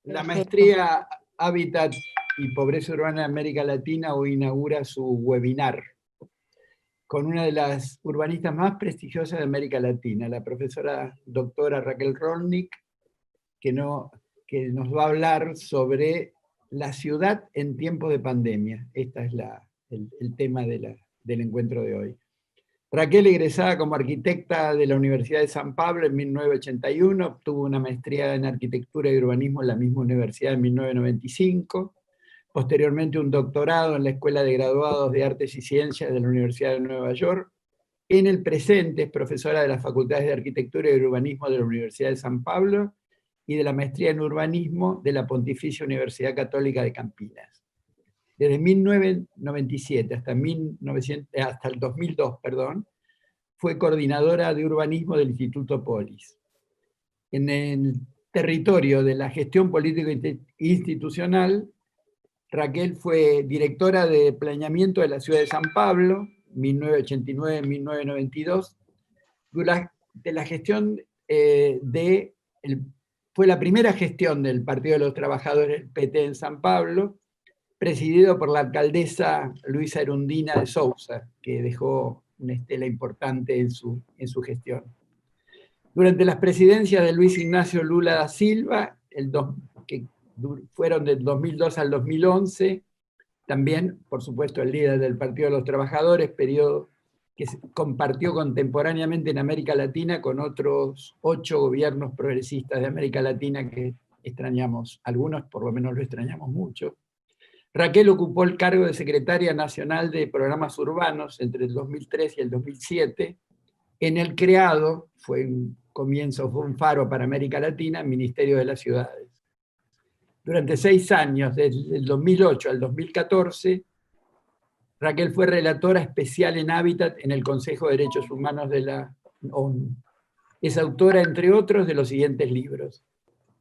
La Perfecto. maestría Hábitat y Pobreza Urbana en América Latina hoy inaugura su webinar con una de las urbanistas más prestigiosas de América Latina, la profesora doctora Raquel Rolnick, que nos va a hablar sobre la ciudad en tiempos de pandemia. Este es el tema del encuentro de hoy. Raquel, egresada como arquitecta de la Universidad de San Pablo en 1981, obtuvo una maestría en arquitectura y urbanismo en la misma universidad en 1995, posteriormente un doctorado en la Escuela de Graduados de Artes y Ciencias de la Universidad de Nueva York. En el presente es profesora de las Facultades de Arquitectura y Urbanismo de la Universidad de San Pablo y de la maestría en urbanismo de la Pontificia Universidad Católica de Campinas. Desde 1997 hasta el 2002, fue coordinadora de urbanismo del Instituto Polis. En el territorio de la gestión político-institucional, Raquel fue directora de planeamiento de la ciudad de San Pablo, 1989-1992, de la gestión fue la primera gestión del Partido de los Trabajadores, PT, en San Pablo, presidido por la alcaldesa Luisa Erundina de Sousa, que dejó una estela importante en su gestión. Durante las presidencias de Luis Ignacio Lula da Silva, que fueron del 2002 al 2011, también, por supuesto, el líder del Partido de los Trabajadores, periodo que se compartió contemporáneamente en América Latina con otros 8 gobiernos progresistas de América Latina que extrañamos, algunos por lo menos lo extrañamos mucho. Raquel ocupó el cargo de secretaria nacional de programas urbanos entre el 2003 y el 2007, en el creado, fue un faro para América Latina, el Ministerio de las Ciudades. Durante 6 años, desde el 2008 al 2014, Raquel fue relatora especial en Hábitat en el Consejo de Derechos Humanos de la ONU. Es autora, entre otros, de los siguientes libros: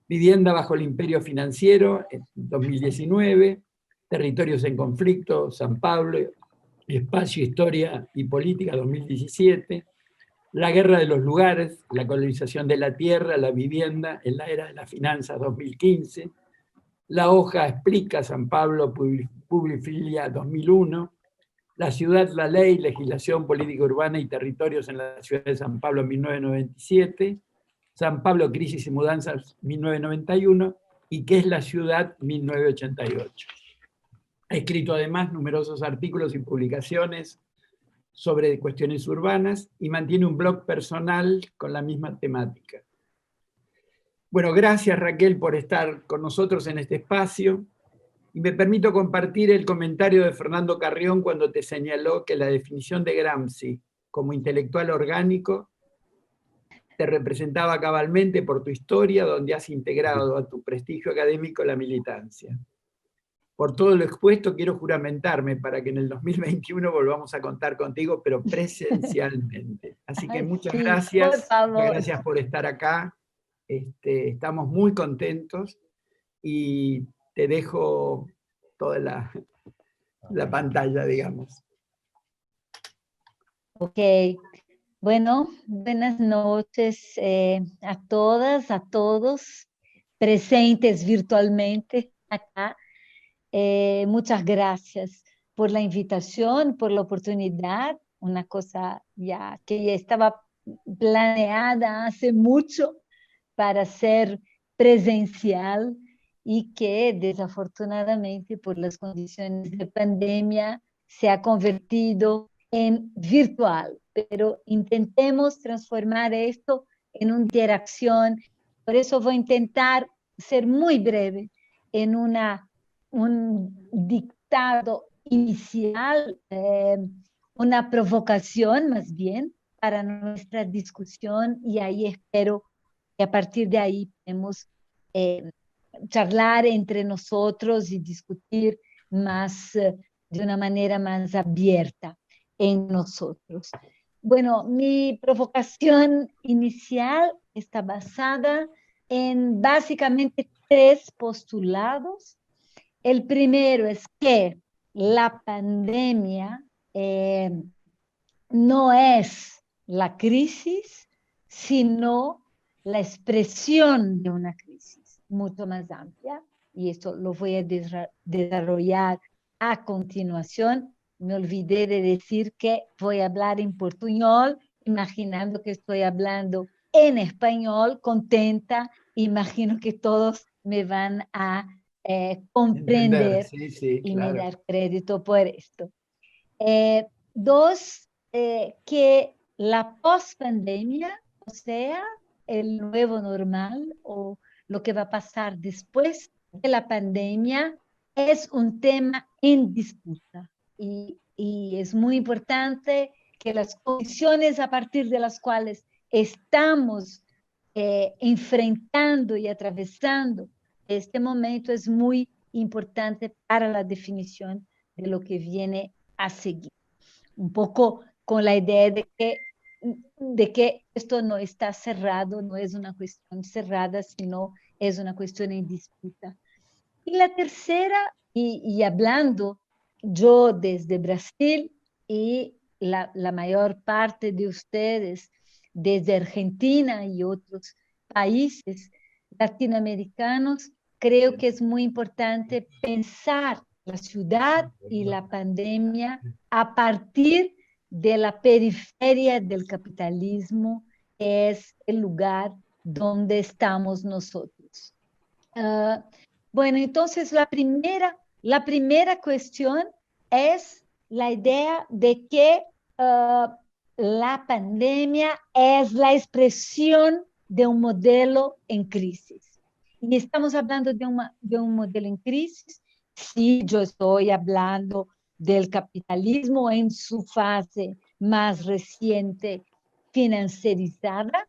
Vivienda bajo el imperio financiero, en 2019, Territorios en conflicto, San Pablo, Espacio, Historia y Política, 2017, La guerra de los lugares, la colonización de la tierra, la vivienda en la era de las finanzas, 2015, La hoja explica, San Pablo, Publifilia, 2001, La ciudad, la ley, legislación política urbana y territorios en la ciudad de San Pablo, 1997, San Pablo, crisis y mudanzas, 1991, y ¿Qué es la ciudad?, 1988. Ha escrito además numerosos artículos y publicaciones sobre cuestiones urbanas y mantiene un blog personal con la misma temática. Bueno, gracias Raquel por estar con nosotros en este espacio. Y me permito compartir el comentario de Fernando Carrión cuando te señaló que la definición de Gramsci como intelectual orgánico te representaba cabalmente por tu historia, donde has integrado a tu prestigio académico la militancia. Por todo lo expuesto, quiero juramentarme para que en el 2021 volvamos a contar contigo, pero presencialmente. Así que muchas Sí, por gracias favor. por estar acá. Estamos muy contentos y te dejo toda la pantalla, digamos. Ok. Bueno, buenas noches a todas, a todos presentes virtualmente acá. Muchas gracias por la invitación, por la oportunidad, una cosa ya que ya estaba planeada hace mucho para ser presencial y que desafortunadamente por las condiciones de pandemia se ha convertido en virtual, pero intentemos transformar esto en una interacción. Por eso voy a intentar ser muy breve en un dictado inicial, una provocación más bien para nuestra discusión, y ahí espero que a partir de ahí podemos charlar entre nosotros y discutir más de una manera más abierta en nosotros. Bueno, mi provocación inicial está basada en básicamente 3 postulados. El primero es que la pandemia no es la crisis, sino la expresión de una crisis. mucho más amplia, y esto lo voy a desarrollar a continuación. Me olvidé de decir que voy a hablar en portuñol, imaginando que estoy hablando en español, contenta, imagino que todos me van a Entender, comprender sí, sí, y me claro. dar crédito por esto. Dos, que la pospandemia, o sea, el nuevo normal o lo que va a pasar después de la pandemia, es un tema en disputa y es muy importante que las condiciones a partir de las cuales estamos enfrentando y atravesando este momento es muy importante para la definición de lo que viene a seguir. Un poco con la idea de que esto no está cerrado, no es una cuestión cerrada, sino es una cuestión en disputa. Y la tercera, y hablando yo desde Brasil y la mayor parte de ustedes desde Argentina y otros países latinoamericanos, creo que es muy importante pensar la ciudad y la pandemia a partir de la periferia del capitalismo, que es el lugar donde estamos nosotros. Uh, bueno, entonces la primera cuestión es la idea de que la pandemia es la expresión de un modelo en crisis. Y estamos hablando de un modelo en crisis. Sí, yo estoy hablando del capitalismo en su fase más reciente, financierizada,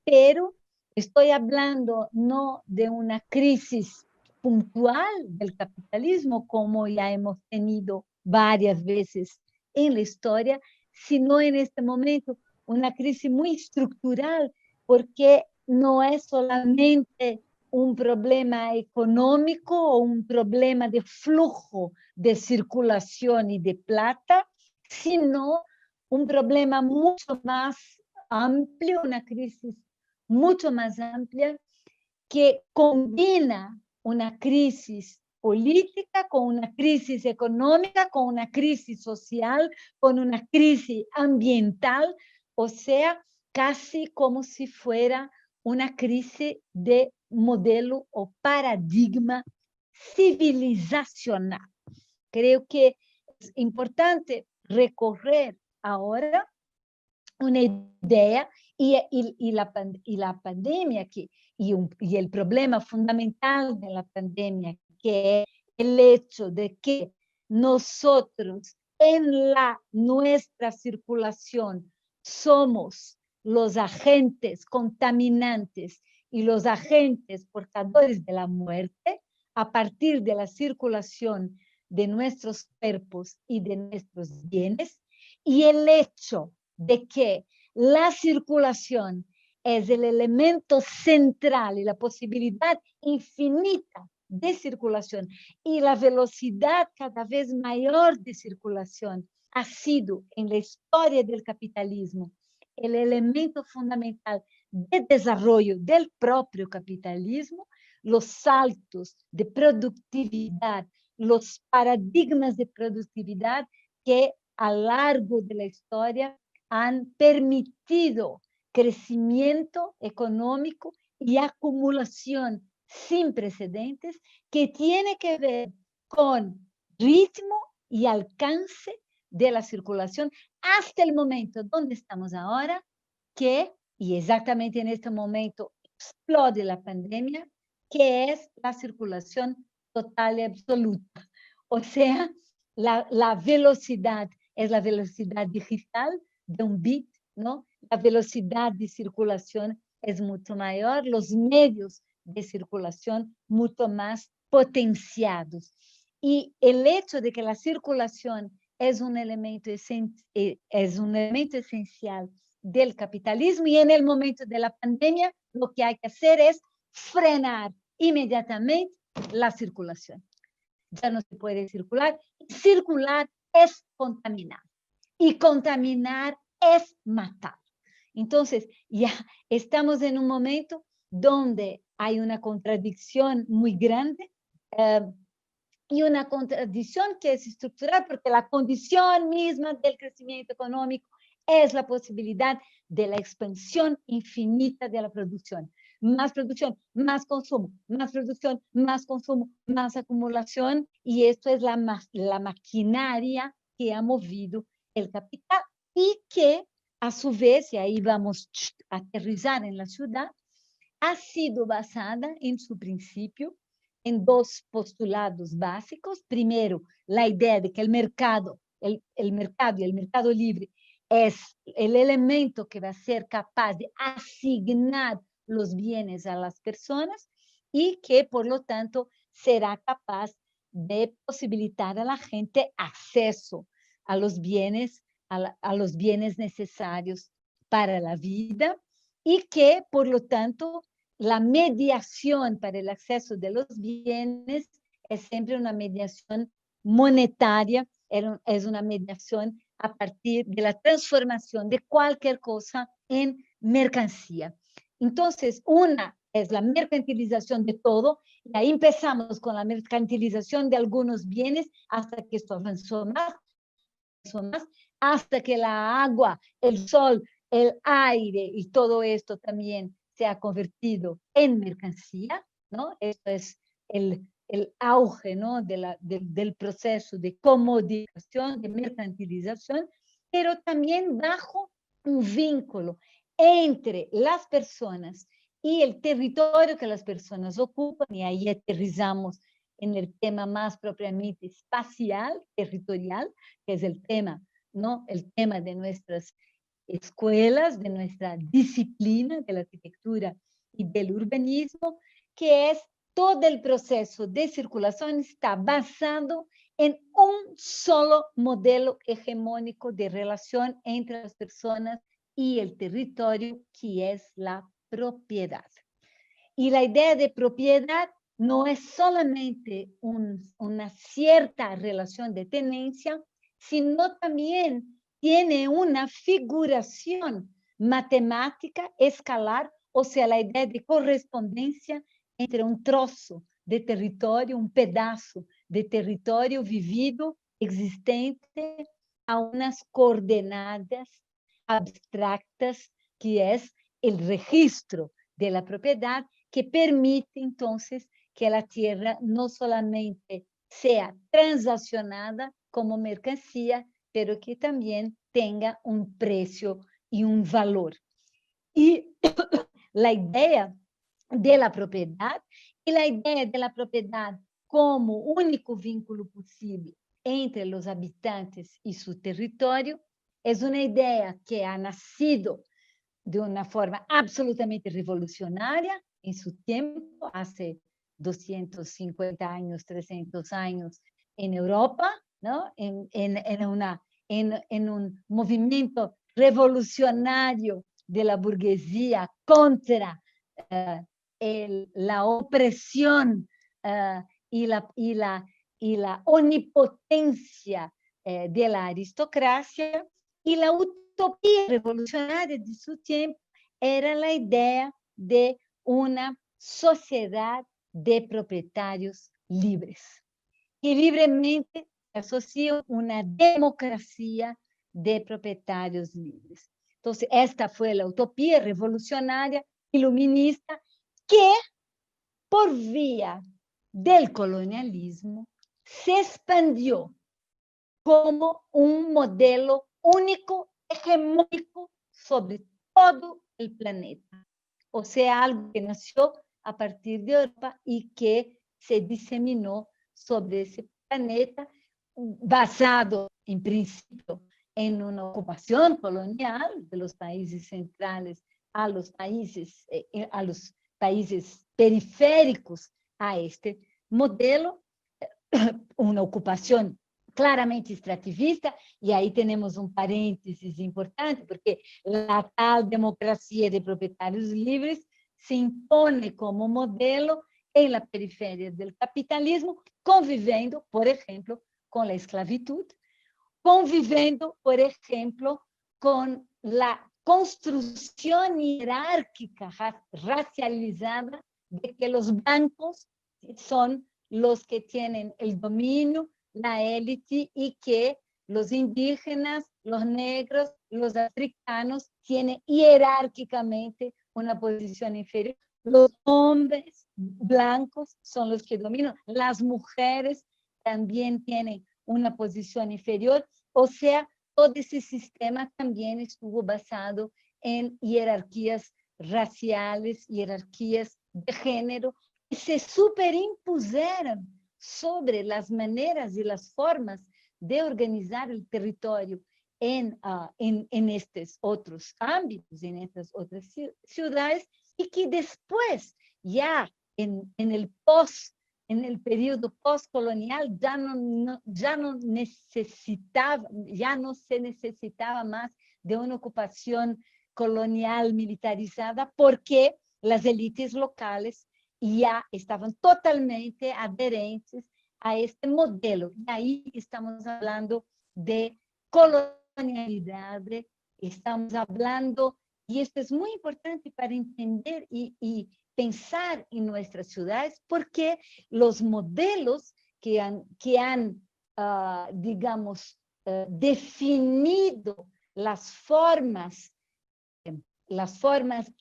pero estoy hablando no de una crisis puntual del capitalismo, como ya hemos tenido varias veces en la historia, sino en este momento una crisis muy estructural, porque no es solamente un problema económico o un problema de flujo de circulación y de plata, sino un problema mucho más amplio, una crisis mucho más amplia que combina una crisis política con una crisis económica, con una crisis social, con una crisis ambiental, o sea, casi como si fuera una crisis de modelo o paradigma civilizacional. Creo que es importante recorrer ahora una idea y la pandemia y el problema fundamental de la pandemia, que es el hecho de que nosotros en nuestra circulación somos los agentes contaminantes y los agentes portadores de la muerte a partir de la circulación de nuestros cuerpos y de nuestros bienes, y el hecho de que la circulación es el elemento central y la posibilidad infinita de circulación y la velocidad cada vez mayor de circulación ha sido en la historia del capitalismo el elemento fundamental de desarrollo del propio capitalismo, los saltos de productividad, los paradigmas de productividad que a lo largo de la historia han permitido crecimiento económico y acumulación sin precedentes que tiene que ver con ritmo y alcance de la circulación hasta el momento donde estamos ahora, que, y exactamente en este momento, explode la pandemia, que es la circulación total y absoluta. O sea, la velocidad es la velocidad digital de un bit, ¿no? La velocidad de circulación es mucho mayor, los medios de circulación mucho más potenciados. Y el hecho de que la circulación es un elemento esencial del capitalismo, y en el momento de la pandemia lo que hay que hacer es frenar inmediatamente la circulación. Ya no se puede circular. Circular es contaminar y contaminar es matar. Entonces, ya estamos en un momento donde hay una contradicción muy grande, y una contradicción que es estructural, porque la condición misma del crecimiento económico es la posibilidad de la expansión infinita de la producción. Más producción, más consumo, más producción, más consumo, más acumulación, y esto es la maquinaria que ha movido el capital y que, a su vez, y ahí vamos a aterrizar en la ciudad, ha sido basada en su principio en dos postulados básicos. Primero, la idea de que el mercado y el mercado libre es el elemento que va a ser capaz de asignar los bienes a las personas y que, por lo tanto, será capaz de posibilitar a la gente acceso a los bienes, a los bienes necesarios para la vida, y que, por lo tanto, la mediación para el acceso de los bienes es siempre una mediación monetaria, es una mediación a partir de la transformación de cualquier cosa en mercancía. Entonces, una es la mercantilización de todo, y ahí empezamos con la mercantilización de algunos bienes hasta que esto avanzó más, hasta que la agua, el sol, el aire y todo esto también se ha convertido en mercancía, ¿no? Esto es el auge, ¿no? del proceso de comodificación, de mercantilización, pero también bajo un vínculo entre las personas y el territorio que las personas ocupan, y ahí aterrizamos en el tema más propiamente espacial, territorial, que es el tema, ¿no? El tema de nuestras escuelas, de nuestra disciplina de la arquitectura y del urbanismo, que es todo el proceso de circulación está basado en un solo modelo hegemónico de relación entre las personas y el territorio, que es la propiedad. Y la idea de propiedad no es solamente una cierta relación de tenencia, sino también tiene una figuración matemática, escalar, o sea, la idea de correspondencia entre un trozo de territorio, un pedazo de territorio vivido, existente, a unas coordenadas abstractas, que es el registro de la propiedad, que permite entonces que la tierra no solamente sea transaccionada como mercancía, pero que también tenga un precio y un valor. Y la idea de la propiedad, y la idea de la propiedad como único vínculo posible entre los habitantes y su territorio, es una idea que ha nacido de una forma absolutamente revolucionaria en su tiempo, hace 250 años, 300 años en Europa, ¿no? en un movimiento revolucionario de la burguesía contra la opresión y la omnipotencia de la aristocracia, y la utopía revolucionaria de su tiempo era la idea de una sociedad de propietarios libres, y libremente asocia una democracia de propietarios libres. Entonces, esta fue la utopía revolucionaria iluminista que, por vía del colonialismo, se expandió como un modelo único, hegemónico sobre todo el planeta. O sea, algo que nació a partir de Europa y que se diseminó sobre ese planeta, basado en principio en una ocupación colonial de los países centrales a los países periféricos a este modelo, una ocupación claramente extractivista, y ahí tenemos un paréntesis importante, porque la tal democracia de propietarios libres se impone como modelo en la periferia del capitalismo, conviviendo, por ejemplo, con la esclavitud, conviviendo, por ejemplo, con la construcción jerárquica racializada de que los blancos son los que tienen el dominio, la élite, y que los indígenas, los negros, los africanos tienen jerárquicamente una posición inferior. Los hombres blancos son los que dominan. Las mujeres también tienen una posición inferior. O sea, todo ese sistema también estuvo basado en jerarquías raciales, jerarquías de género, que se superimpusieron sobre las maneras y las formas de organizar el territorio en estos otros ámbitos, en estas otras ciudades, y que después, ya en el periodo postcolonial, ya no se necesitaba más de una ocupación colonial militarizada, porque las élites locales ya estaban totalmente adherentes a este modelo. Y ahí estamos hablando de colonialidad, estamos hablando, y esto es muy importante para entender y pensar en nuestras ciudades, porque los modelos que han digamos, definido las formas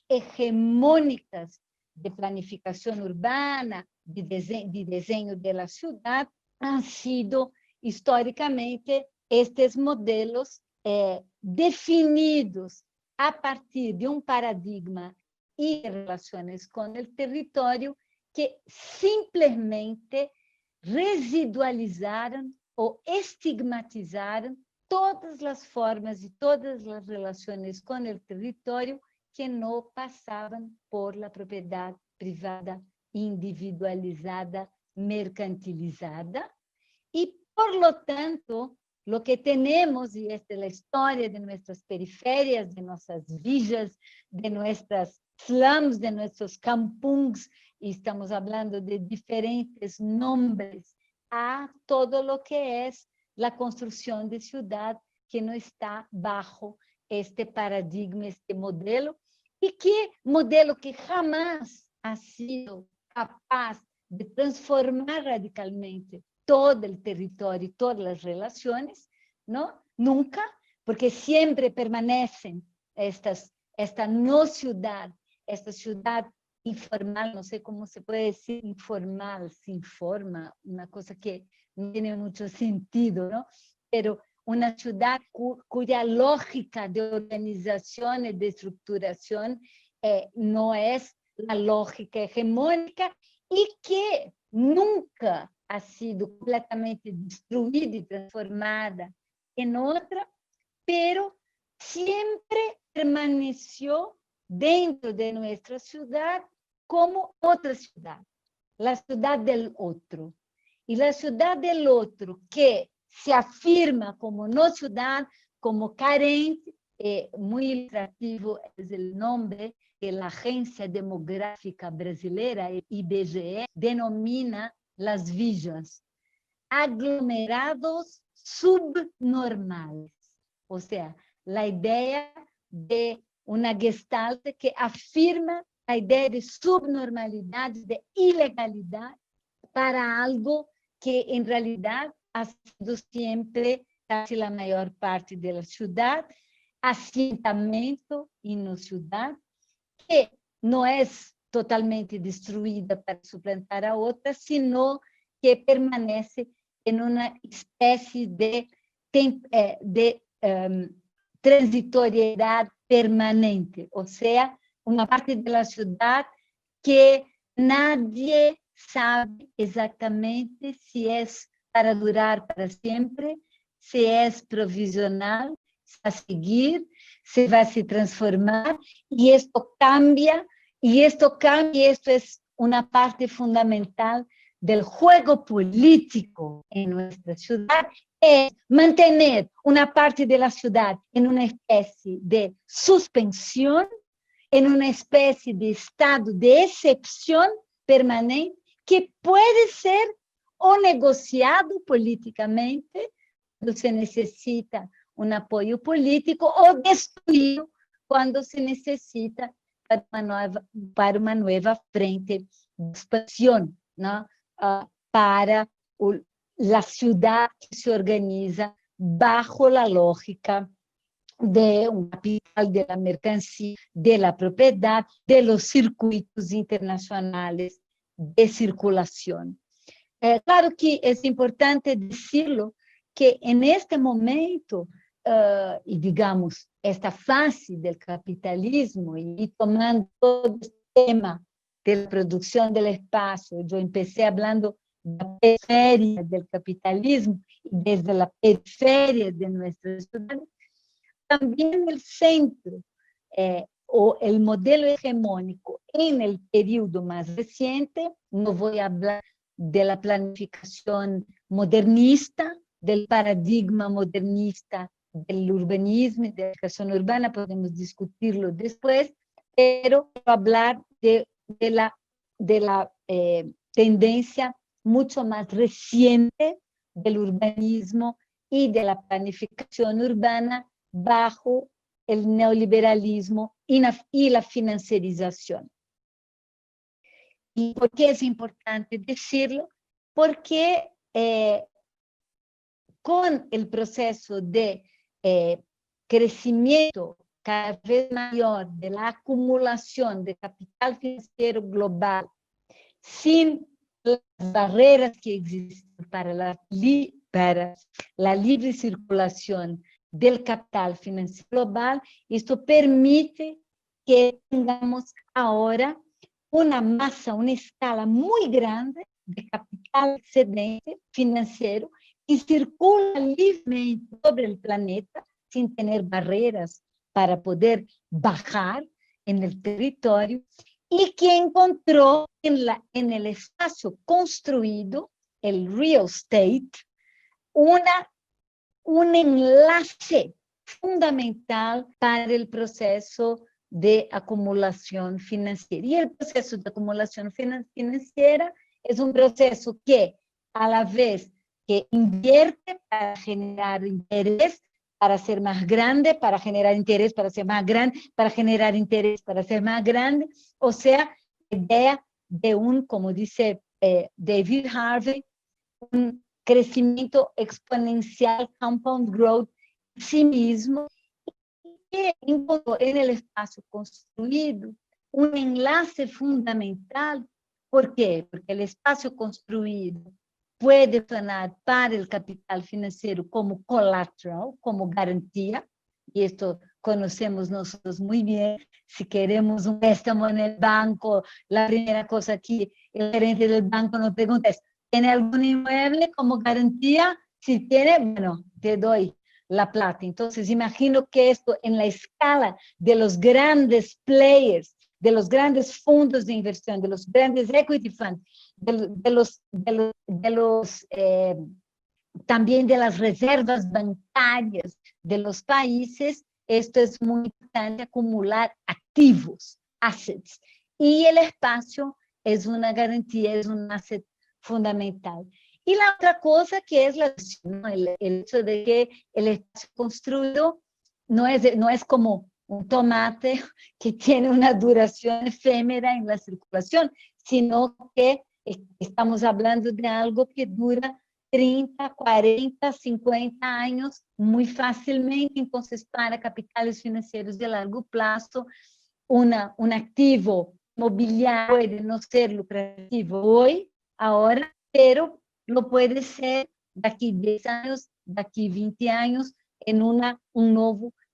hegemónicas de planificación urbana, de diseño de la ciudad, han sido históricamente estos modelos definidos a partir de un paradigma y relaciones con el territorio que simplesmente residualizaron o estigmatizaron todas las formas y todas las relaciones con el territorio que no pasaban por la propiedad privada, individualizada, mercantilizada. Y por lo tanto, lo que tenemos, y esta es la historia de nuestras periferias, de nuestras villas, de nuestras slums, de nuestros kampungs, y estamos hablando de diferentes nombres a todo lo que es la construcción de ciudad que no está bajo este paradigma, este modelo, y que modelo que jamás ha sido capaz de transformar radicalmente todo el territorio y todas las relaciones, ¿no? Nunca, porque siempre permanecen esta no ciudad, esta ciudad informal, no sé cómo se puede decir informal, sin forma, una cosa que no tiene mucho sentido, ¿no? Pero una ciudad cuya lógica de organización y de estructuración no es la lógica hegemónica, y que nunca ha sido completamente destruida y transformada en otra, pero siempre permaneció dentro de nuestra ciudad como otra ciudad, la ciudad del otro. Y la ciudad del otro, que se afirma como no ciudad, como carente, muy ilustrativo es el nombre que la Agencia Demográfica Brasileira, IBGE, denomina las villas, aglomerados subnormales. O sea, la idea de una gestalt que afirma la idea de subnormalidad, de ilegalidad, para algo que en realidad ha sido siempre casi la mayor parte de la ciudad, asentamiento en la ciudad, que no es totalmente destruida para suplantar a otra, sino que permanece en una especie de transitoriedad permanente, o sea, una parte de la ciudad que nadie sabe exactamente si es para durar para siempre, si es provisional, si va a seguir, si va a se transformar, y esto cambia, y esto es una parte fundamental del juego político en nuestra ciudad, es mantener una parte de la ciudad en una especie de suspensión, en una especie de estado de excepción permanente, que puede ser o negociado políticamente, cuando se necesita un apoyo político, o destruido cuando se necesita para una nueva frente de expansión, ¿no? Para la ciudad que se organiza bajo la lógica de un capital, de la mercancía, de la propiedad, de los circuitos internacionales de circulación. Claro que es importante decirlo que en este momento, y digamos, esta fase del capitalismo, y tomando todo este tema de la producción del espacio, yo empecé hablando de la periferia del capitalismo, y desde la periferia de nuestras ciudades, también el centro o el modelo hegemónico en el periodo más reciente. No voy a hablar de la planificación modernista, del paradigma modernista del urbanismo, de la creación urbana, podemos discutirlo después, pero quiero hablar de la tendencia mucho más reciente del urbanismo y de la planificación urbana bajo el neoliberalismo y la financiarización. ¿Y por qué es importante decirlo? Porque con el proceso de crecimiento cada vez mayor de la acumulación de capital financiero global, sin las barreras que existen para la libre circulación del capital financiero global, esto permite que tengamos ahora una masa, una escala muy grande de capital excedente financiero que circula libremente sobre el planeta sin tener barreras para poder bajar en el territorio, y que encontró en el espacio construido, el real estate, un enlace fundamental para el proceso de acumulación financiera. Y el proceso de acumulación financiera es un proceso que, a la vez que invierte para generar interés, para ser más grande, para generar interés, para ser más grande, para generar interés, para ser más grande. O sea, la idea de como dice David Harvey, un crecimiento exponencial, compound growth, en sí mismo, que encontró en el espacio construido un enlace fundamental. ¿Por qué? Porque el espacio construido puede funcionar para el capital financiero como collateral, como garantía, y esto conocemos nosotros muy bien. Si queremos un préstamo en el banco, la primera cosa que el gerente del banco nos pregunta es: ¿tiene algún inmueble como garantía? Si tiene, bueno, te doy la plata. Entonces, imagino que esto en la escala de los grandes players, de los grandes fondos de inversión, de los grandes equity funds, también de las reservas bancarias de los países, esto es muy importante, acumular activos, assets. Y el espacio es una garantía, es un asset fundamental. Y la otra cosa que es el hecho de que el espacio construido no es como un tomate que tiene una duración efímera en la circulación, sino que estamos hablando de algo que dura 30, 40, 50 años muy fácilmente. Entonces, para capitales financieros de largo plazo, un activo mobiliario puede no ser lucrativo hoy, ahora, pero lo puede ser de aquí 10 años, de aquí 20 años, en un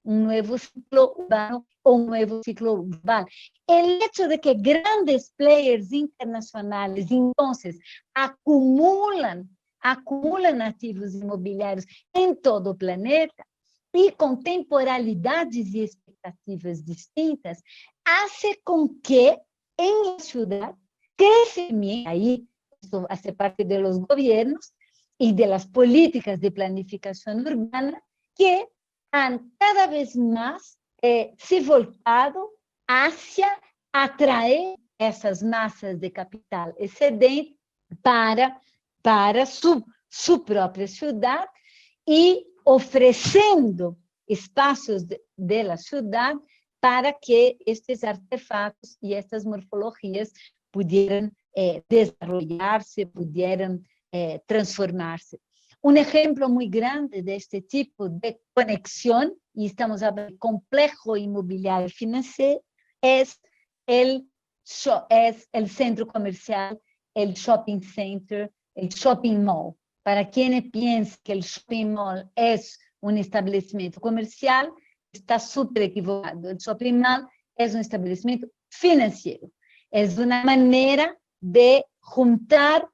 nuevo ciclo urbano o un nuevo ciclo urbano. El hecho de que grandes players internacionales entonces acumulan activos inmobiliarios en todo el planeta y con temporalidades y expectativas distintas, hace con que en la ciudad crecimiento, ahí esto hace parte de los gobiernos y de las políticas de planificación urbana, que han cada vez más se voltado hacia atraer essas massas de capital excedente para su própria ciudad, e oferecendo espaços de la ciudad para que estos artefactos y estas morfologías pudieran desarrollarse, pudieran transformarse. Un ejemplo muy grande de este tipo de conexión, y estamos hablando de complejo inmobiliario financiero, es el centro comercial, el shopping center, el shopping mall. Para quienes piensan que el shopping mall es un establecimiento comercial, está súper equivocado. El shopping mall es un establecimiento financiero. Es una manera de juntar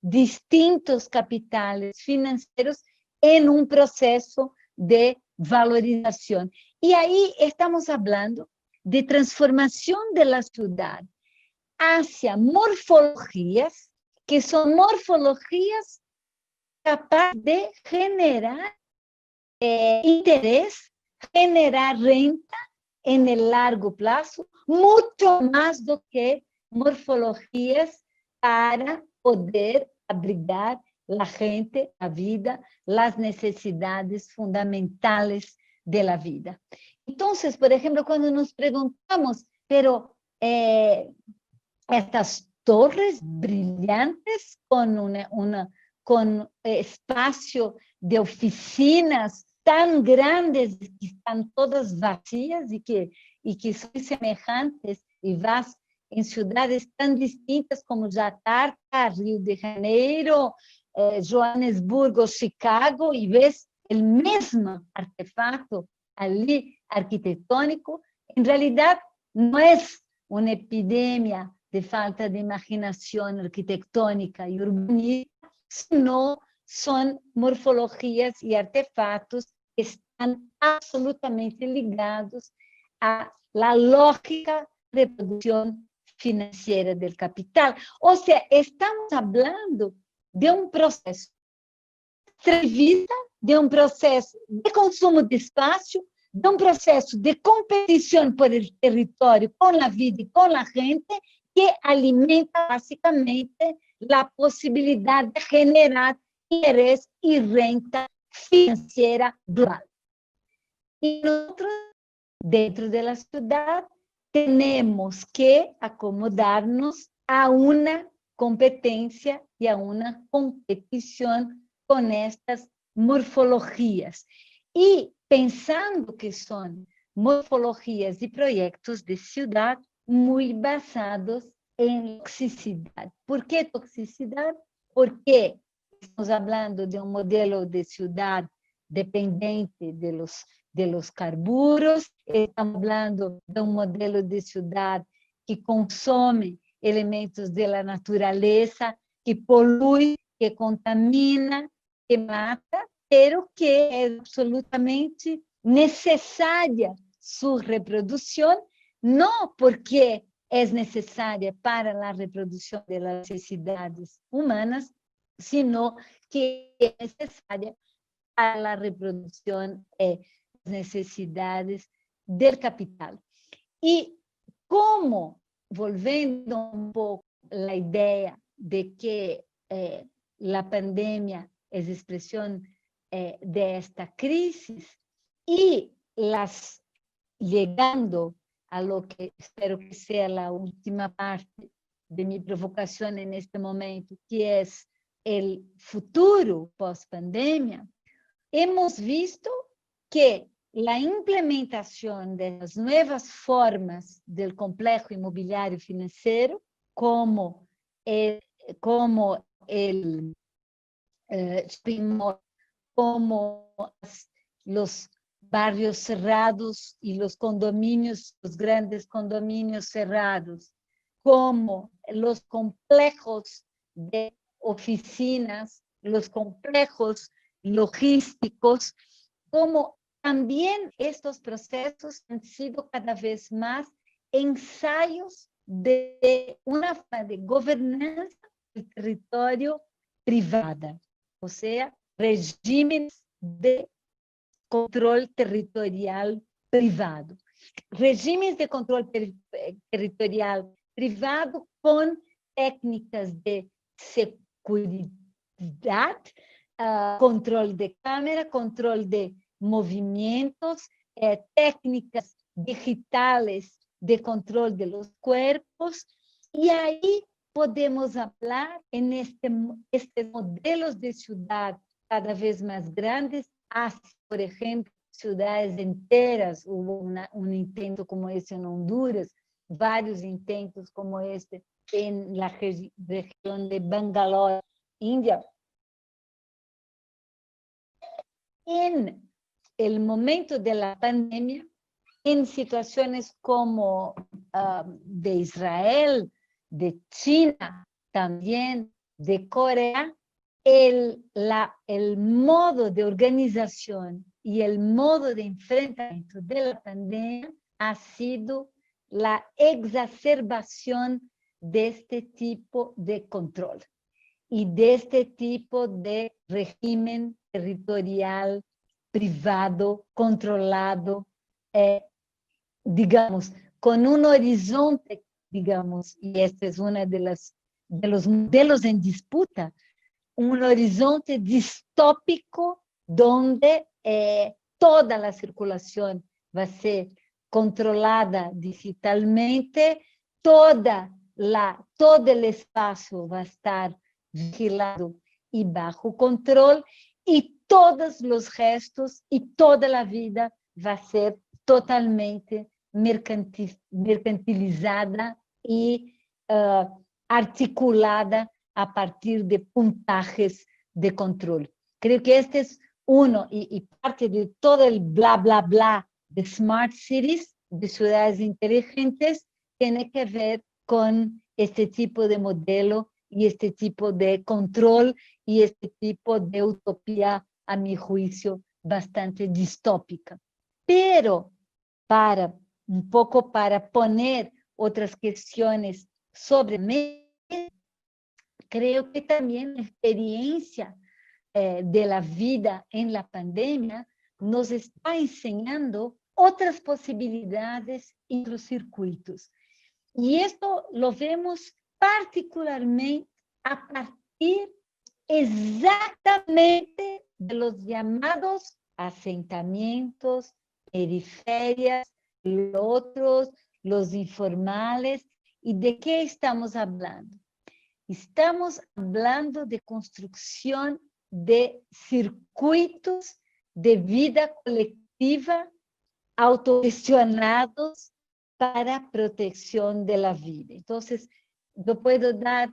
distintos capitales financieros en un proceso de valorización. Y ahí estamos hablando de transformación de la ciudad hacia morfologías, que son morfologías capaces de generar interés, generar renta en el largo plazo, mucho más do que morfologías para poder abrigar la gente, la vida, las necesidades fundamentales de la vida. Entonces, por ejemplo, cuando nos preguntamos, pero estas torres brillantes con espacio de oficinas tan grandes que están todas vacías y que son semejantes y vas en ciudades tan distintas como Jakarta, Rio de Janeiro, Joanesburgo, Chicago, y ves el mismo artefacto ali arquitectónico, en realidad no es una epidemia de falta de imaginación arquitectónica y urbanística, sino son morfologías y artefactos que están absolutamente ligados a la lógica de producción financiera del capital. O sea, estamos hablando de un proceso extremista, de un proceso de consumo de espacio, de un proceso de competición por el territorio con la vida y con la gente, que alimenta básicamente la posibilidad de generar interés y renta financiera global. Y nosotros, dentro de la ciudad, tenemos que acomodarnos a una competencia y a una competición con estas morfologías. Y pensando que son morfologías y proyectos de ciudad muy basados en toxicidad. ¿Por qué toxicidad? Porque estamos hablando de un modelo de ciudad dependiente de los carburos, estamos hablando de un modelo de ciudad que consome elementos de la naturaleza, que polui, que contamina, que mata, pero que es absolutamente necesaria su reproducción, no porque es necesaria para la reproducción de las necesidades humanas, sino que es necesaria para la reproducción de las necesidades del capital. Y como, volviendo un poco la idea de que la pandemia es expresión de esta crisis, y llegando a lo que espero que sea la última parte de mi provocación en este momento, que es el futuro post-pandemia, hemos visto que la implementación de las nuevas formas del complejo inmobiliario financiero, como los barrios cerrados y los condominios, los grandes condominios cerrados, como los complejos de oficinas, los complejos logísticos, como también estos procesos han sido cada vez más ensayos de una forma de gobernanza del territorio privada, o sea, regímenes de control territorial privado. Regímenes de control territorial privado con técnicas de seguridad, control de cámara, control de movimientos, técnicas digitales de control de los cuerpos, y ahí podemos hablar en estos modelos de ciudad cada vez más grandes, hacia, por ejemplo, ciudades enteras. Hubo un intento como este en Honduras, varios intentos como este en la región de Bangalore, India. En el momento de la pandemia, en situaciones como de Israel, de China, también de Corea, el modo de organización y el modo de enfrentamiento de la pandemia ha sido la exacerbación de este tipo de control y de este tipo de régimen territorial, privado, controlado, digamos, con un horizonte, digamos, y este es uno de los modelos en disputa, un horizonte distópico donde toda la circulación va a ser controlada digitalmente, todo el espacio va a estar vigilado y bajo control, y todos los gestos y toda la vida va a ser totalmente mercantilizada y articulada a partir de puntajes de control. Creo que este es uno, y parte de todo el bla, bla, bla de Smart Cities, de ciudades inteligentes, tiene que ver con este tipo de modelo y este tipo de control y este tipo de utopía, a mi juicio, bastante distópica. Pero un poco para poner otras cuestiones sobre mí, creo que también la experiencia de la vida en la pandemia nos está enseñando otras posibilidades y otros circuitos. Y esto lo vemos particularmente a partir exactamente de los llamados asentamientos, periferias, los informales. ¿Y de qué estamos hablando? Estamos hablando de construcción de circuitos de vida colectiva autogestionados para protección de la vida. Entonces, yo puedo dar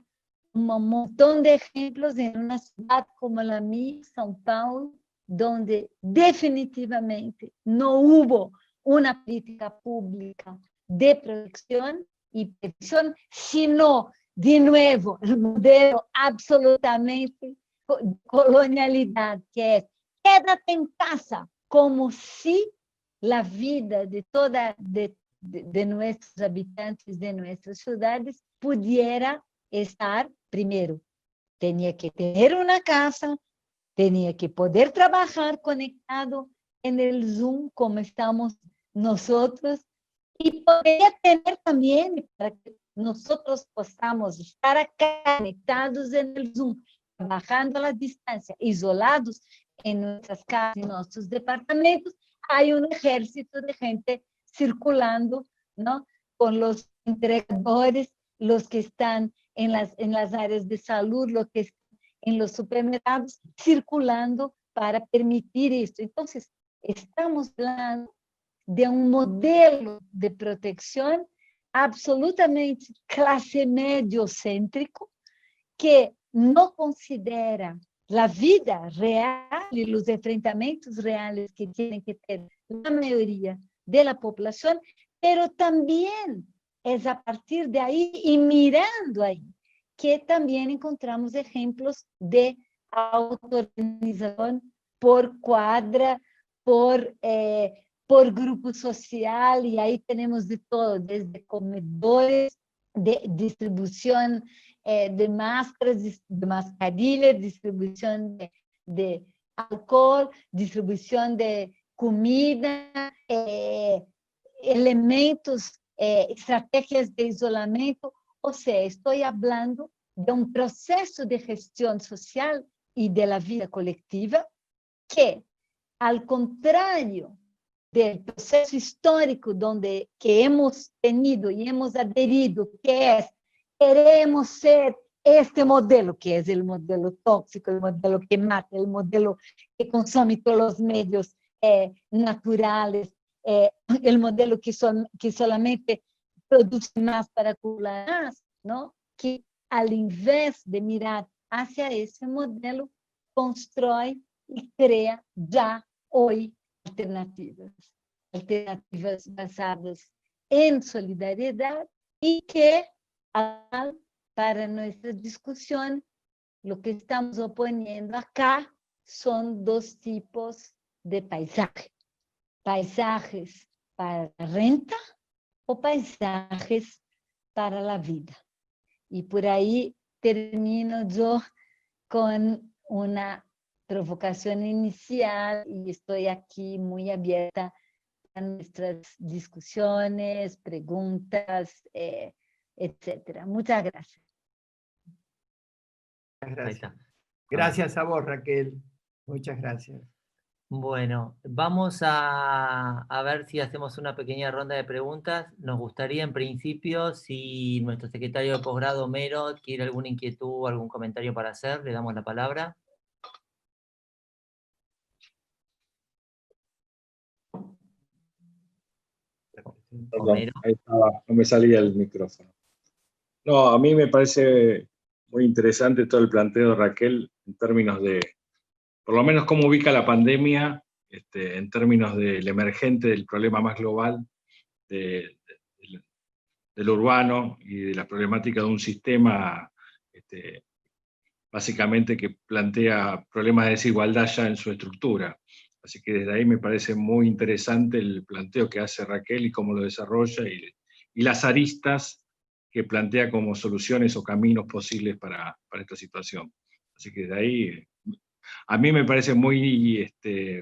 un montón de ejemplos en una ciudad como la mía, São Paulo, donde definitivamente no hubo una política pública de protección y prevención, sino, de nuevo, el modelo absolutamente colonialidad, que es quédate en casa, como si la vida de nuestros habitantes de nuestras ciudades pudiera estar, primero, tenía que tener una casa, tenía que poder trabajar conectado en el Zoom como estamos nosotros, y podría tener también, para que nosotros podamos estar acá conectados en el Zoom, trabajando a la distancia, isolados en nuestras casas, en nuestros departamentos, hay un ejército de gente circulando, ¿no? Con los entregadores, los que están en las áreas de salud, los que están en los supermercados, circulando para permitir esto. Entonces, estamos hablando de un modelo de protección absolutamente clase medio-céntrico, que no considera la vida real y los enfrentamientos reales que tienen que tener la mayoría de la población, pero también es a partir de ahí y mirando ahí que también encontramos ejemplos de autoorganización por cuadra, por grupo social, y ahí tenemos de todo, desde comedores, de distribución de máscaras, de mascarillas, distribución de alcohol, distribución de comida, elementos, estrategias de isolamento. O sea, estoy hablando de un proceso de gestión social y de la vida colectiva que, al contrario del proceso histórico que hemos tenido y hemos adherido, que es, queremos ser este modelo, que es el modelo tóxico, el modelo que mata, el modelo que consume todos los medios naturales, el modelo que solamente produce más para acumular más, ¿no? Que al invés de mirar hacia ese modelo, constrói y crea ya hoy alternativas basadas en solidaridad y que para nuestra discusión lo que estamos oponiendo acá son dos tipos de paisaje. Paisajes para la renta o paisajes para la vida. Y por ahí termino yo con una provocación inicial y estoy aquí muy abierta a nuestras discusiones, preguntas, etcétera. Muchas gracias. Gracias. Gracias a vos, Raquel. Muchas gracias. Bueno, vamos a ver si hacemos una pequeña ronda de preguntas. Nos gustaría en principio, si nuestro secretario de posgrado, Homero, quiere alguna inquietud o algún comentario para hacer, le damos la palabra. Perdón, ahí estaba, no me salía el micrófono. No, a mí me parece muy interesante todo el planteo de Raquel en términos de, por lo menos, cómo ubica la pandemia en términos del emergente, del problema más global del urbano y de la problemática de un sistema básicamente que plantea problemas de desigualdad ya en su estructura. Así que desde ahí me parece muy interesante el planteo que hace Raquel y cómo lo desarrolla y las aristas que plantea como soluciones o caminos posibles para esta situación. Así que desde ahí a mí me parece muy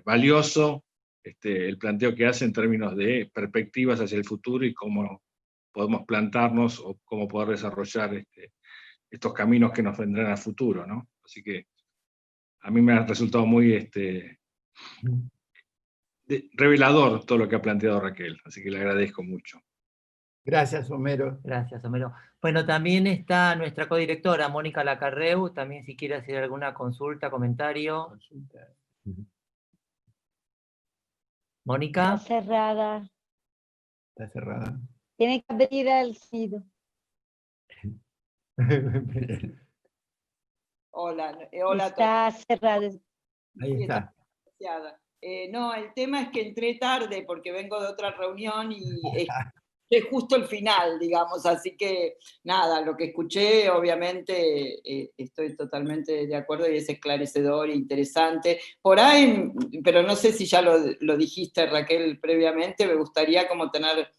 valioso el planteo que hace en términos de perspectivas hacia el futuro y cómo podemos plantarnos o cómo poder desarrollar estos caminos que nos vendrán al futuro, ¿no? Así que a mí me ha resultado muy revelador todo lo que ha planteado Raquel, así que le agradezco mucho. Gracias, Homero. Gracias, Homero. Bueno, también está nuestra codirectora, Mónica Lacarreu, también si quiere hacer alguna consulta, comentario. Mónica. Está cerrada. Está cerrada. Tiene que abrir el SIDO. Hola, hola a todos. Está cerrada. Ahí está. No, el tema es que entré tarde porque vengo de otra reunión y es justo el final, digamos, así que nada, lo que escuché obviamente estoy totalmente de acuerdo y es esclarecedor e interesante. Por ahí, pero no sé si ya lo dijiste, Raquel, previamente, me gustaría como tener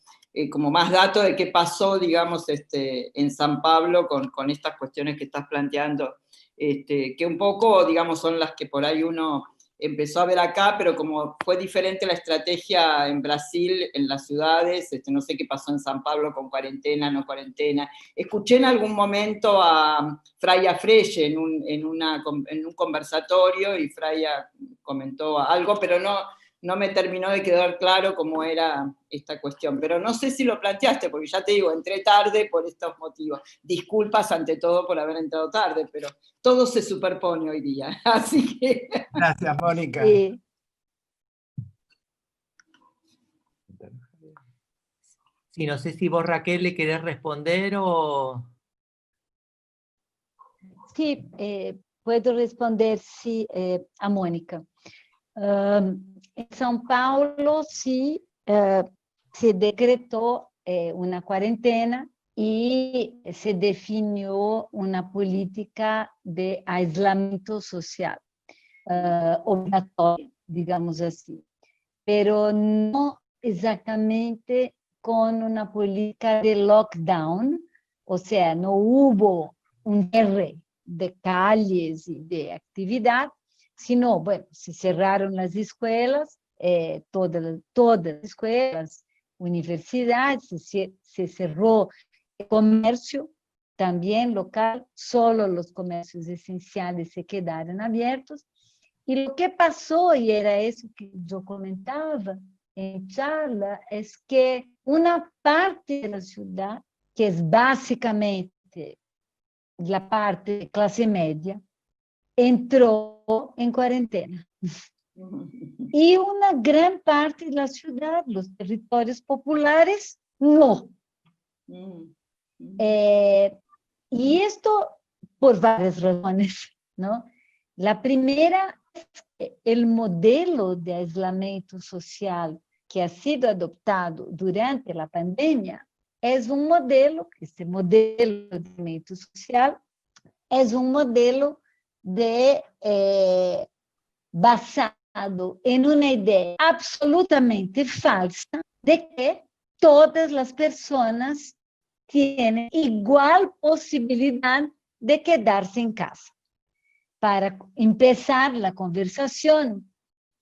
como más datos de qué pasó, digamos, en San Pablo con estas cuestiones que estás planteando, que un poco, digamos, son las que por ahí uno empezó a ver acá, pero como fue diferente la estrategia en Brasil, en las ciudades, no sé qué pasó en San Pablo con cuarentena, no cuarentena. Escuché en algún momento a Fraya Freyre en un conversatorio y Fraya comentó algo, pero no me terminó de quedar claro cómo era esta cuestión. Pero no sé si lo planteaste, porque ya te digo, entré tarde por estos motivos. Disculpas ante todo por haber entrado tarde, pero todo se superpone hoy día. Así que... Gracias, Mónica. Sí, no sé si vos, Raquel, le querés responder o... Sí, puedo responder sí, a Mónica. En São Paulo sí se decretó una cuarentena y se definió una política de aislamiento social obligatorio, digamos así, pero no exactamente con una política de lockdown, o sea, no hubo un cierre de calles y de actividad, sino, bueno, se cerraron las escuelas, todas las escuelas, universidades, se cerró el comercio también local, solo los comercios esenciales se quedaron abiertos. Y lo que pasó, y era eso que yo comentaba, en charla es que una parte de la ciudad, que es básicamente la parte de clase media, entró en cuarentena. Y una gran parte de la ciudad, los territorios populares, no. Y esto por varias razones, ¿no? La primera es que el modelo de aislamiento social que ha sido adoptado durante la pandemia es un modelo, este modelo de aislamiento social es un modelo basado en una idea absolutamente falsa de que todas las personas tienen igual posibilidad de quedarse en casa. Para empezar la conversación,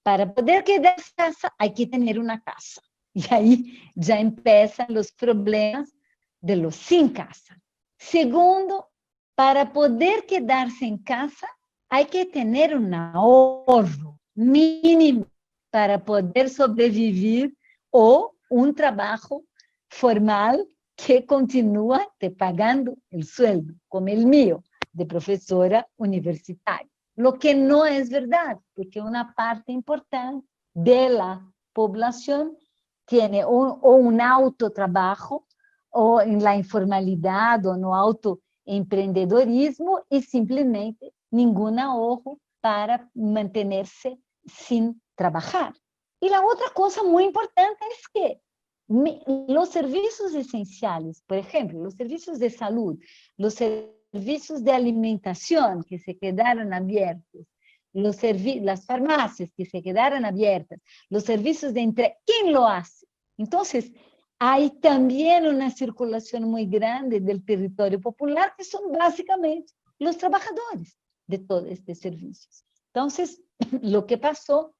para poder quedarse en casa hay que tener una casa. Y ahí ya empiezan los problemas de los sin casa. Segundo, para poder quedarse en casa hay que tener un ahorro mínimo para poder sobrevivir o un trabajo formal que continúa te pagando el sueldo, como el mío, de profesora universitaria. Lo que no es verdad, porque una parte importante de la población tiene o un autotrabajo, o en la informalidad, o no autoemprendedorismo, y simplemente ningún ahorro para mantenerse sin trabajar. Y la otra cosa muy importante es que los servicios esenciales, por ejemplo, los servicios de salud, los servicios de alimentación que se quedaron abiertos, las farmacias que se quedaron abiertas, los servicios de entrega, ¿quién lo hace? Entonces, hay también una circulación muy grande del territorio popular, que son básicamente los trabajadores de todos estos servicios. Entonces, lo que pasó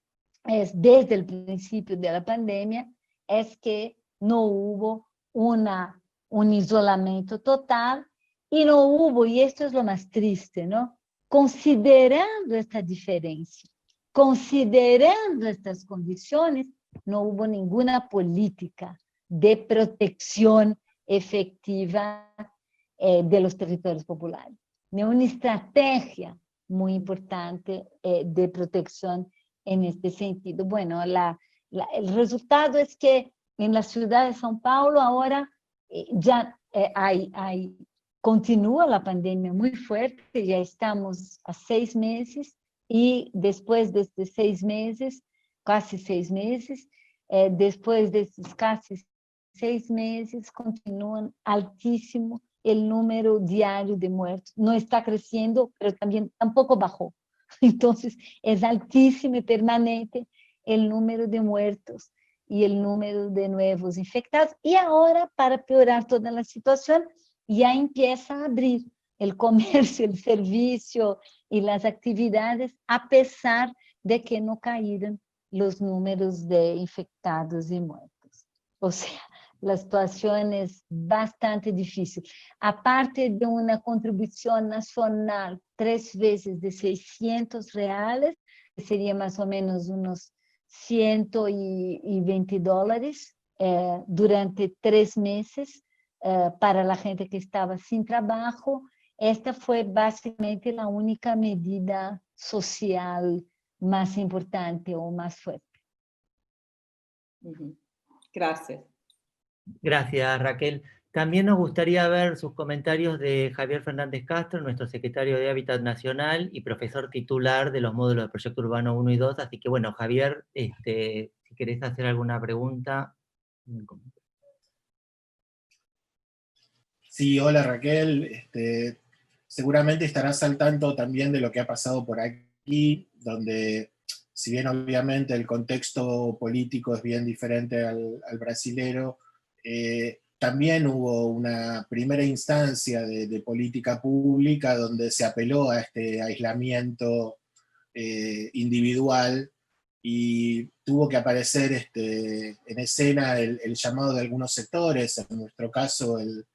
es, desde el principio de la pandemia, es que no hubo un isolamiento total y no hubo, y esto es lo más triste, ¿no? Considerando esta diferencia, considerando estas condiciones, no hubo ninguna política de protección efectiva de los territorios populares, ni una estrategia muy importante de protección en este sentido. Bueno, el resultado es que en la ciudad de São Paulo ahora ya continúa la pandemia muy fuerte, ya estamos a 6 meses, y después de estos 6 meses, casi 6 meses, después de estos casi 6 meses, continúan altísimo el número diario de muertos. No está creciendo, pero también tampoco bajó. Entonces, es altísimo y permanente el número de muertos y el número de nuevos infectados. Y ahora, para piorar toda la situación, ya empieza a abrir el comercio, el servicio y las actividades, a pesar de que no cayeron los números de infectados y muertos. O sea, la situación es bastante difícil. Aparte de una contribución nacional 3 veces de R$600, que sería más o menos unos $120, durante 3 meses, para la gente que estaba sin trabajo. Esta fue básicamente la única medida social más importante o más fuerte. Gracias. Gracias, Raquel. También nos gustaría ver sus comentarios de Javier Fernández Castro, nuestro secretario de Hábitat Nacional y profesor titular de los módulos del Proyecto Urbano 1 y 2. Así que, bueno, Javier, si querés hacer alguna pregunta. Sí, hola Raquel. Seguramente estarás al tanto también de lo que ha pasado por aquí, donde, si bien obviamente el contexto político es bien diferente al brasilero, también hubo una primera instancia de política pública donde se apeló a este aislamiento individual, y tuvo que aparecer en escena el llamado de algunos sectores, en nuestro caso el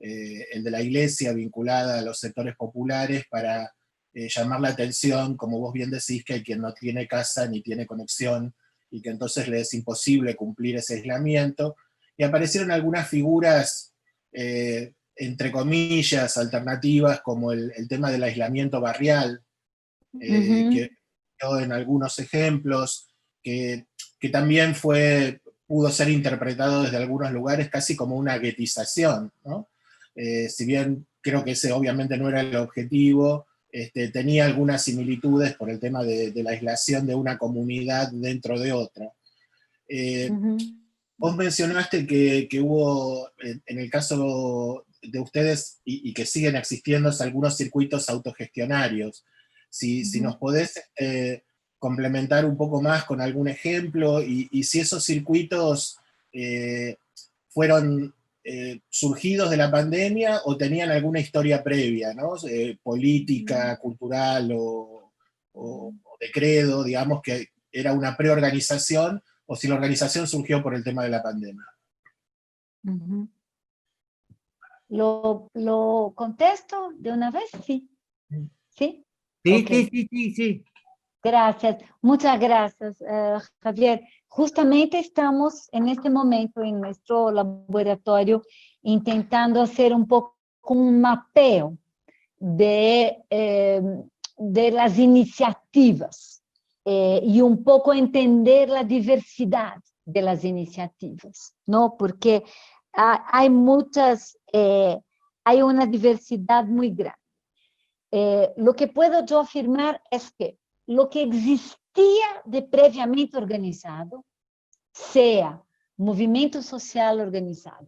de la iglesia vinculada a los sectores populares, para llamar la atención, como vos bien decís, que hay quien no tiene casa ni tiene conexión, y que entonces le es imposible cumplir ese aislamiento, y aparecieron algunas figuras, entre comillas, alternativas, como el tema del aislamiento barrial, que dio en algunos ejemplos, que también pudo ser interpretado desde algunos lugares casi como una guetización, ¿no? Si bien creo que ese obviamente no era el objetivo, tenía algunas similitudes por el tema de la aislación de una comunidad dentro de otra. Vos mencionaste que hubo, en el caso de ustedes, y que siguen existiendo, algunos circuitos autogestionarios. Si nos podés complementar un poco más con algún ejemplo, y si esos circuitos fueron surgidos de la pandemia o tenían alguna historia previa, ¿no? Política, cultural o de credo, digamos, que era una preorganización, o si la organización surgió por el tema de la pandemia. ¿Lo contesto de una vez? Sí. ¿Sí? Sí, Okay. sí. Gracias, muchas gracias, Javier. Justamente estamos en este momento en nuestro laboratorio intentando hacer un poco un mapeo de las iniciativas y un poco entender la diversidad de las iniciativas, ¿no? Porque hay muchas, hay una diversidad muy grande. Lo que puedo yo afirmar es que lo que existía de previamente organizado, sea movimiento social organizado,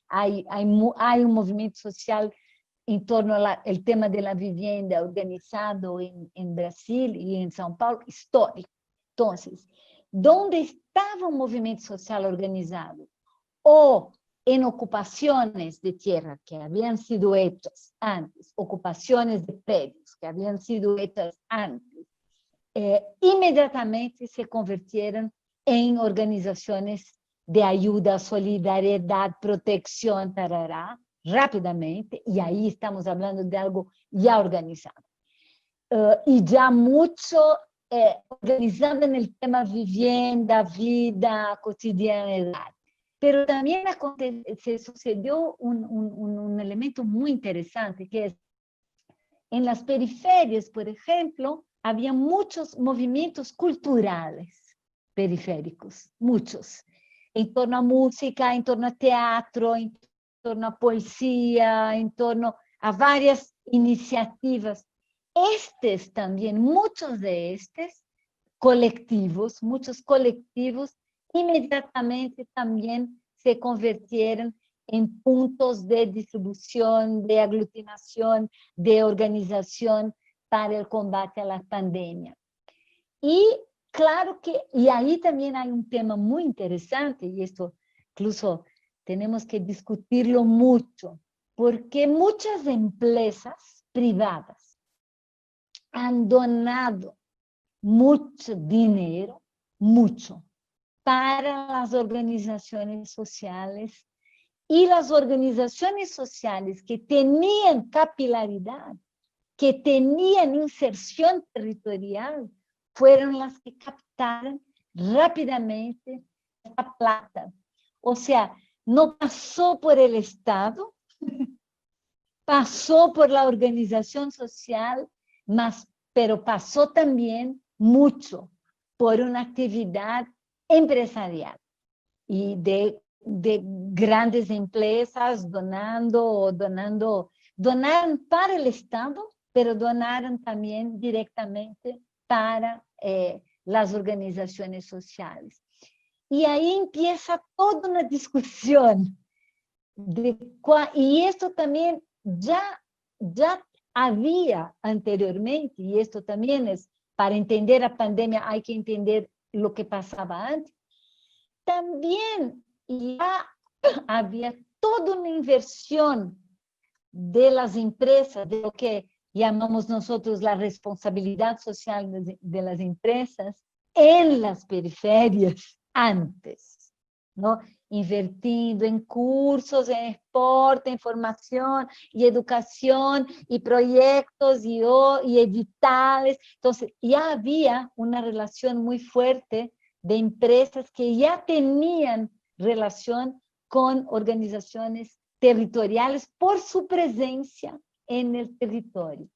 hay un movimiento social en torno al tema de la vivienda organizado en Brasil y en São Paulo, histórico. Entonces, ¿dónde estaba un movimiento social organizado? O en ocupaciones de tierra que habían sido hechas antes, ocupaciones de predios que habían sido hechas antes, inmediatamente se convirtieron en organizaciones de ayuda, solidariedad, protección, tarará, rápidamente, y ahí estamos hablando de algo ya organizado. Y ya mucho organizado en el tema vivienda, vida, cotidianidad. Pero también se sucedió un elemento muy interesante, que es, en las periferias, por ejemplo, había muchos movimientos culturales periféricos, muchos, en torno a música, en torno a teatro, en torno a poesía, en torno a varias iniciativas. Estos también, muchos de estos colectivos, muchos colectivos, inmediatamente también se convirtieron en puntos de distribución, de aglutinación, de organización para el combate a la pandemia. Y claro que, y ahí también hay un tema muy interesante, y esto incluso tenemos que discutirlo mucho, porque muchas empresas privadas han donado mucho dinero, mucho, para las organizaciones sociales, y las organizaciones sociales que tenían capilaridad, que tenían inserción territorial, fueron las que captaron rápidamente esta plata. O sea, no pasó por el Estado, pasó por la organización social, pero pasó también mucho por una actividad empresarial y de grandes empresas donaron para el Estado, pero donaron también directamente para las organizaciones sociales. Y ahí empieza toda una discusión. Y esto también ya había anteriormente, y esto también es, para entender la pandemia hay que entender lo que pasaba antes. También ya había toda una inversión de las empresas, de lo que llamamos nosotros la responsabilidad social de las empresas, en las periferias antes, ¿no? Invertindo en cursos, en esporte, en formación y educación y proyectos y editoriales. Entonces, ya había una relación muy fuerte de empresas que ya tenían relación con organizaciones territoriales por su presencia en el territorio.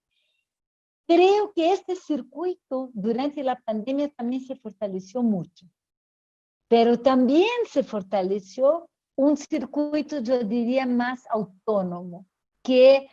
Creo que este circuito durante la pandemia también se fortaleció mucho, pero también se fortaleció un circuito, yo diría, más autónomo, que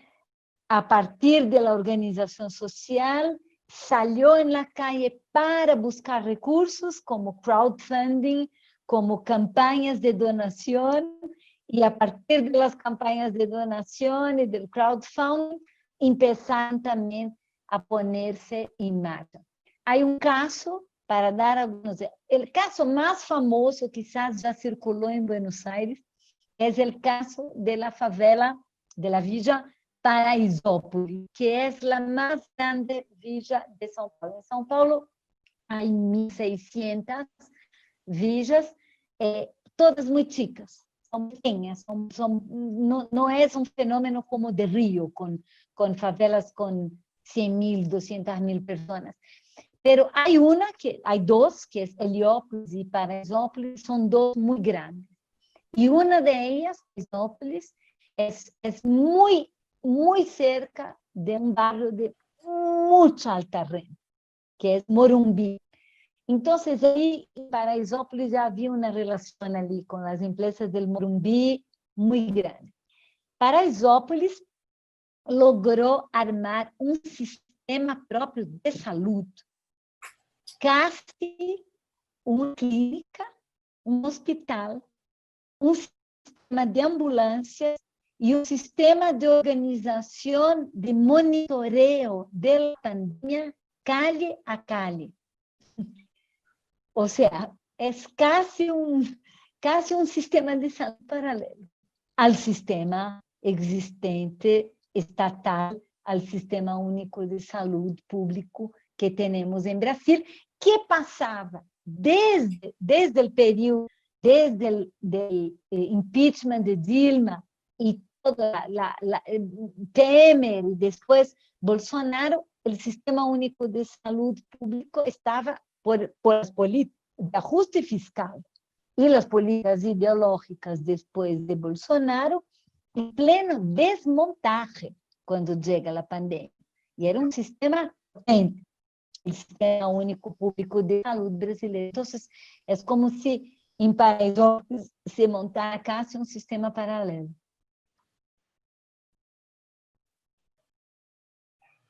a partir de la organización social salió en la calle para buscar recursos como crowdfunding, como campañas de donación, y a partir de las campañas de donación y del crowdfunding empezaron también a ponerse en marcha. Hay un caso, para dar algunos, el caso más famoso quizás ya circuló en Buenos Aires, es el caso de la favela de la Villa Paraisópolis, que es la más grande villa de São Paulo. En São Paulo hay 1.600 villas, todas muy chicas, son pequeñas, no es un fenómeno como de Río, con favelas con 100.000, 200.000 personas. Pero hay dos, que es Heliópolis y Paraisópolis, son dos muy grandes. Y una de ellas, Paraisópolis, es muy cerca de un barrio de mucha alta renta, que es Morumbi. Entonces, ahí en Paraisópolis ya había una relación allí con las empresas del Morumbi muy grande. Paraisópolis logró armar un sistema propio de salud, casi una clínica, un hospital, un sistema de ambulancias y un sistema de organización de monitoreo de la pandemia calle a calle. O sea, es casi un sistema de salud paralelo al sistema existente estatal, al sistema único de salud público que tenemos en Brasil, que pasaba desde el periodo, desde el impeachment de Dilma y toda la Temer y después Bolsonaro, el sistema único de salud público estaba por las políticas de ajuste fiscal y las políticas ideológicas después de Bolsonaro, en pleno desmontaje cuando llega la pandemia. Y era un sistema potente, el sistema único público de salud brasileiro. Entonces, es como si en Paraisópolis se montara casi un sistema paralelo.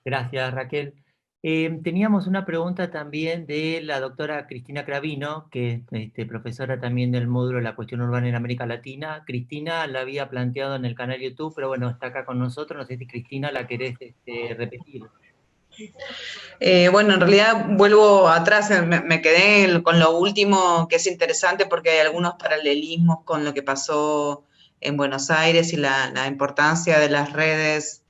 Gracias, Raquel. Teníamos una pregunta también de la doctora Cristina Cravino, que es profesora también del módulo La Cuestión Urbana en América Latina. Cristina la había planteado en el canal YouTube, pero bueno, está acá con nosotros. No sé si Cristina la querés repetir. Bueno, en realidad vuelvo atrás, me quedé con lo último, que es interesante porque hay algunos paralelismos con lo que pasó en Buenos Aires y la importancia de las redes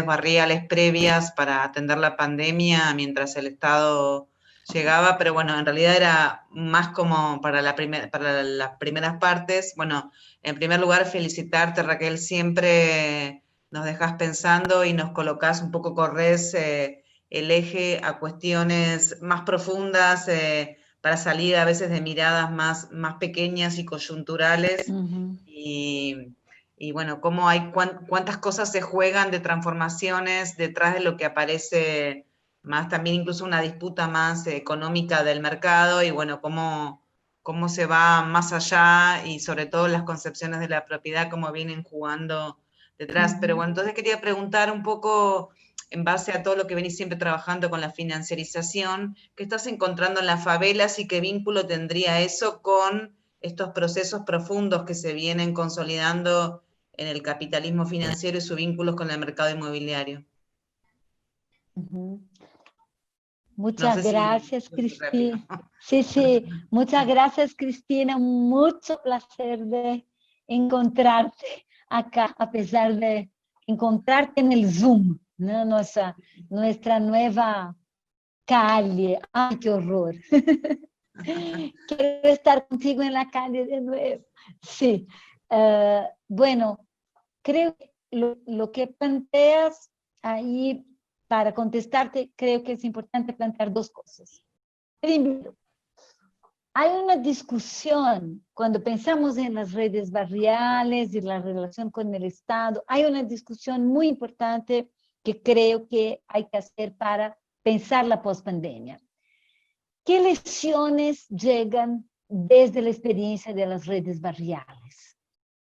barriales previas para atender la pandemia mientras el Estado llegaba, pero bueno, en realidad era más como para las primeras partes. Bueno, en primer lugar, felicitarte, Raquel, siempre nos dejas pensando y nos colocás un poco, corres el eje a cuestiones más profundas, para salir a veces de miradas más pequeñas y coyunturales. Uh-huh. Y bueno, cómo hay cuántas cosas se juegan de transformaciones detrás de lo que aparece, más también incluso una disputa más económica del mercado, y bueno, cómo se va más allá, y sobre todo las concepciones de la propiedad, cómo vienen jugando detrás. Pero bueno, entonces quería preguntar un poco, en base a todo lo que venís siempre trabajando con la financiarización, ¿qué estás encontrando en las favelas y qué vínculo tendría eso con estos procesos profundos que se vienen consolidando en el capitalismo financiero y sus vínculos con el mercado inmobiliario? Uh-huh. Muchas gracias, Cristina. Sí, muchas gracias, Cristina. Mucho placer de encontrarte acá, a pesar de encontrarte en el Zoom, ¿no? Nuestra nueva calle. ¡Ay, qué horror! Quiero estar contigo en la calle de nuevo. Sí. Bueno, creo que lo que planteas ahí, para contestarte, creo que es importante plantear dos cosas. Primero, hay una discusión, cuando pensamos en las redes barriales y la relación con el Estado, hay una discusión muy importante que creo que hay que hacer para pensar la pospandemia. ¿Qué lecciones llegan desde la experiencia de las redes barriales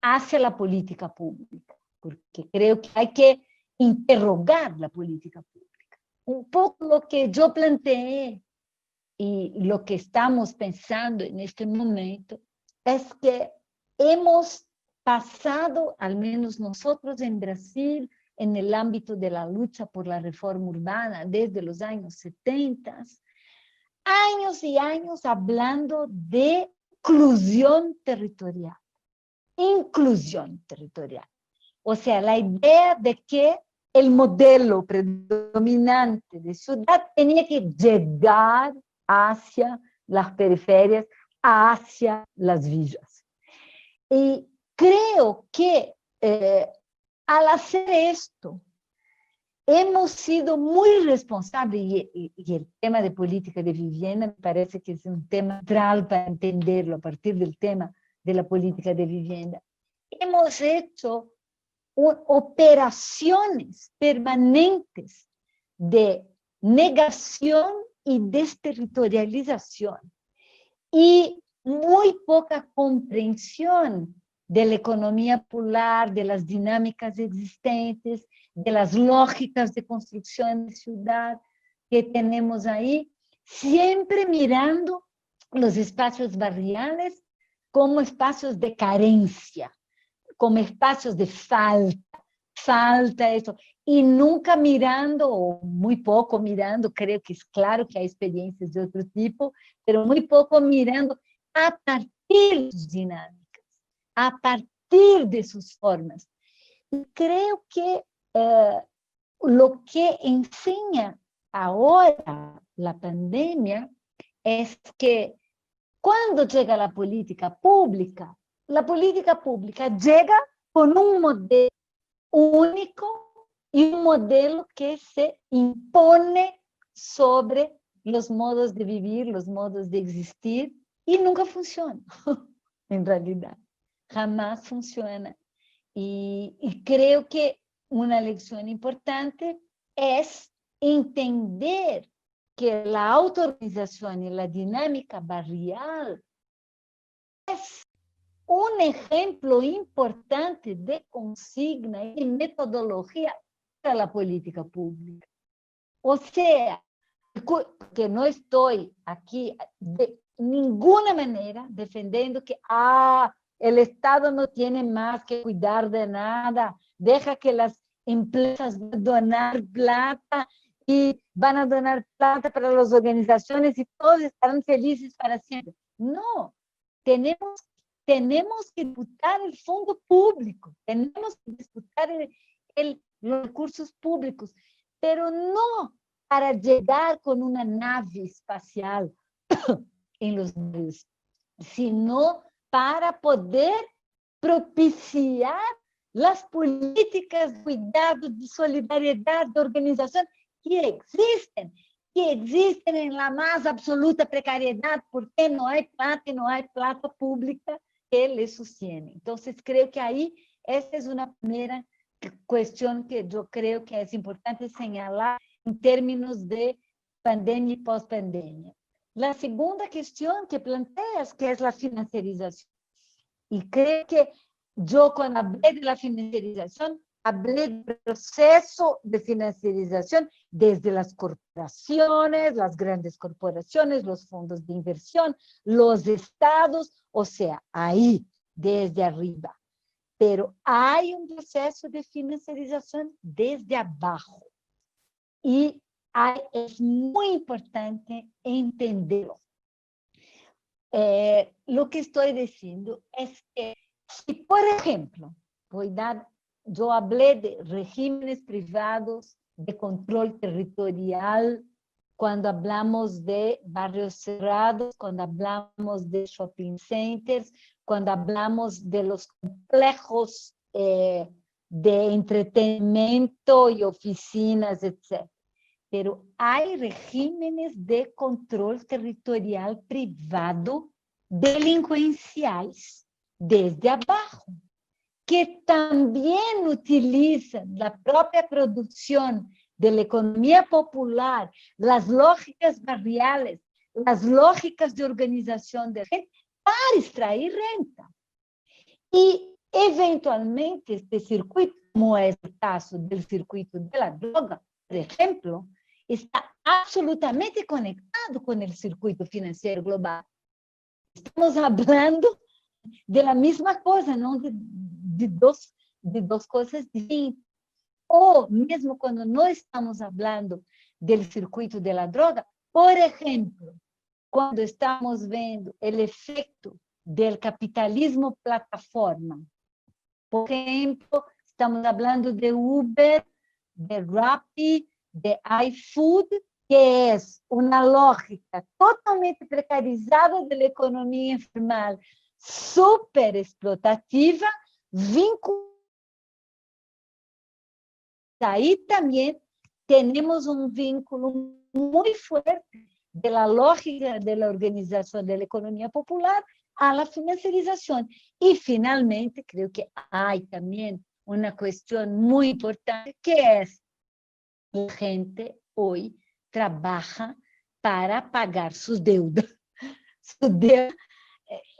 hacia la política pública? Porque creo que hay que interrogar la política pública. Un poco lo que yo planteé y lo que estamos pensando en este momento es que hemos pasado, al menos nosotros en Brasil, en el ámbito de la lucha por la reforma urbana desde los años 70, años y años hablando de inclusión territorial. Inclusión territorial. O sea, la idea de que el modelo predominante de ciudad tenía que llegar hacia las periferias, hacia las villas. Y creo que al hacer esto, hemos sido muy responsables, y el tema de política de vivienda me parece que es un tema central para entenderlo a partir del tema de la política de vivienda. Hemos hecho operaciones permanentes de negación y desterritorialización y muy poca comprensión de la economía popular, de las dinámicas existentes, de las lógicas de construcción de ciudad que tenemos ahí, siempre mirando los espacios barriales como espacios de carencia, como espacios de falta eso, y nunca mirando, o muy poco mirando, creo que es claro que hay experiencias de otro tipo, pero muy poco mirando a partir de sus dinámicas, a partir de sus formas. Y creo que lo que enseña ahora la pandemia es que cuando llega la política pública llega con un modelo único y un modelo que se impone sobre los modos de vivir, los modos de existir, y nunca funciona, en realidad, jamás funciona. Y creo que una lección importante es entender que la autoorganización y la dinámica barrial es un ejemplo importante de consigna y metodología para la política pública. O sea, que no estoy aquí de ninguna manera defendiendo que el Estado no tiene más que cuidar de nada, deja que las empresas donar plata y van a donar plata para las organizaciones y todos estarán felices para siempre. No, tenemos que disputar el fondo público, tenemos que disputar los recursos públicos, pero no para llegar con una nave espacial en los barrios, sino para poder propiciar las políticas de cuidado, de solidaridad, de organización que existen en la más absoluta precariedad, porque no hay plata pública que les sostiene. Entonces, creo que ahí esta es una primera cuestión que yo creo que es importante señalar en términos de pandemia y post-pandemia. La segunda cuestión que planteas, que es la financiarización. Y creo que yo cuando hablé de la financiarización, hablé del proceso de financiarización desde las corporaciones, las grandes corporaciones, los fondos de inversión, los estados, o sea, ahí, desde arriba. Pero hay un proceso de financiarización desde abajo. Y es muy importante entenderlo. Lo que estoy diciendo es que si, por ejemplo, yo hablé de regímenes privados de control territorial cuando hablamos de barrios cerrados, cuando hablamos de shopping centers, cuando hablamos de los complejos de entretenimiento y oficinas, etc. Pero hay regímenes de control territorial privado delincuenciales desde abajo, que también utilizan la propia producción de la economía popular, las lógicas barriales, las lógicas de organización de gente para extraer renta. Y eventualmente este circuito, como es el caso del circuito de la droga, por ejemplo, está absolutamente conectado con el circuito financiero global. Estamos hablando de la misma cosa, ¿no? De dos cosas distintas. O mesmo cuando no estamos hablando del circuito de la droga, por ejemplo, cuando estamos viendo el efecto del capitalismo plataforma. Por ejemplo, estamos hablando de Uber, de Rappi, de iFood, que es una lógica totalmente precarizada de la economía informal, súper explotativa, vinculada. Ahí también tenemos un vínculo muy fuerte de la lógica de la organización de la economía popular a la financiarización. Y finalmente, creo que hay también una cuestión muy importante, que es la gente hoy trabaja para pagar sus deudas. Su deuda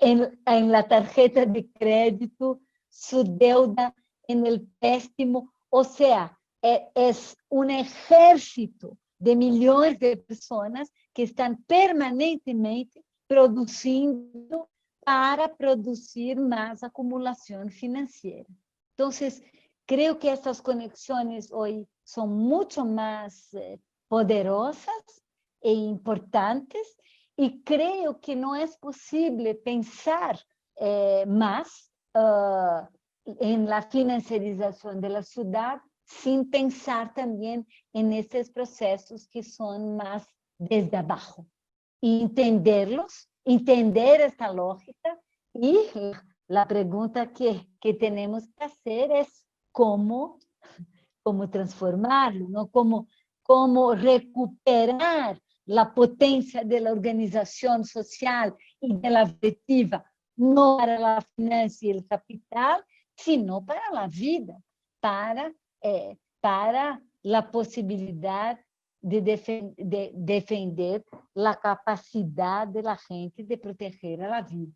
en la tarjeta de crédito, su deuda en el préstamo, o sea, es un ejército de millones de personas que están permanentemente produciendo para producir más acumulación financiera. Entonces, creo que estas conexiones hoy son mucho más poderosas e importantes, y creo que no es posible pensar más en la financiarización de la ciudad sin pensar también en estos procesos que son más desde abajo. Y entenderlos, entender esta lógica, y la pregunta que tenemos que hacer es cómo transformarlo, ¿no? Cómo recuperar la potencia de la organización social y de la afectiva, no para la finanza y el capital, sino para la vida, para la posibilidad de defender la capacidad de la gente de proteger a la vida.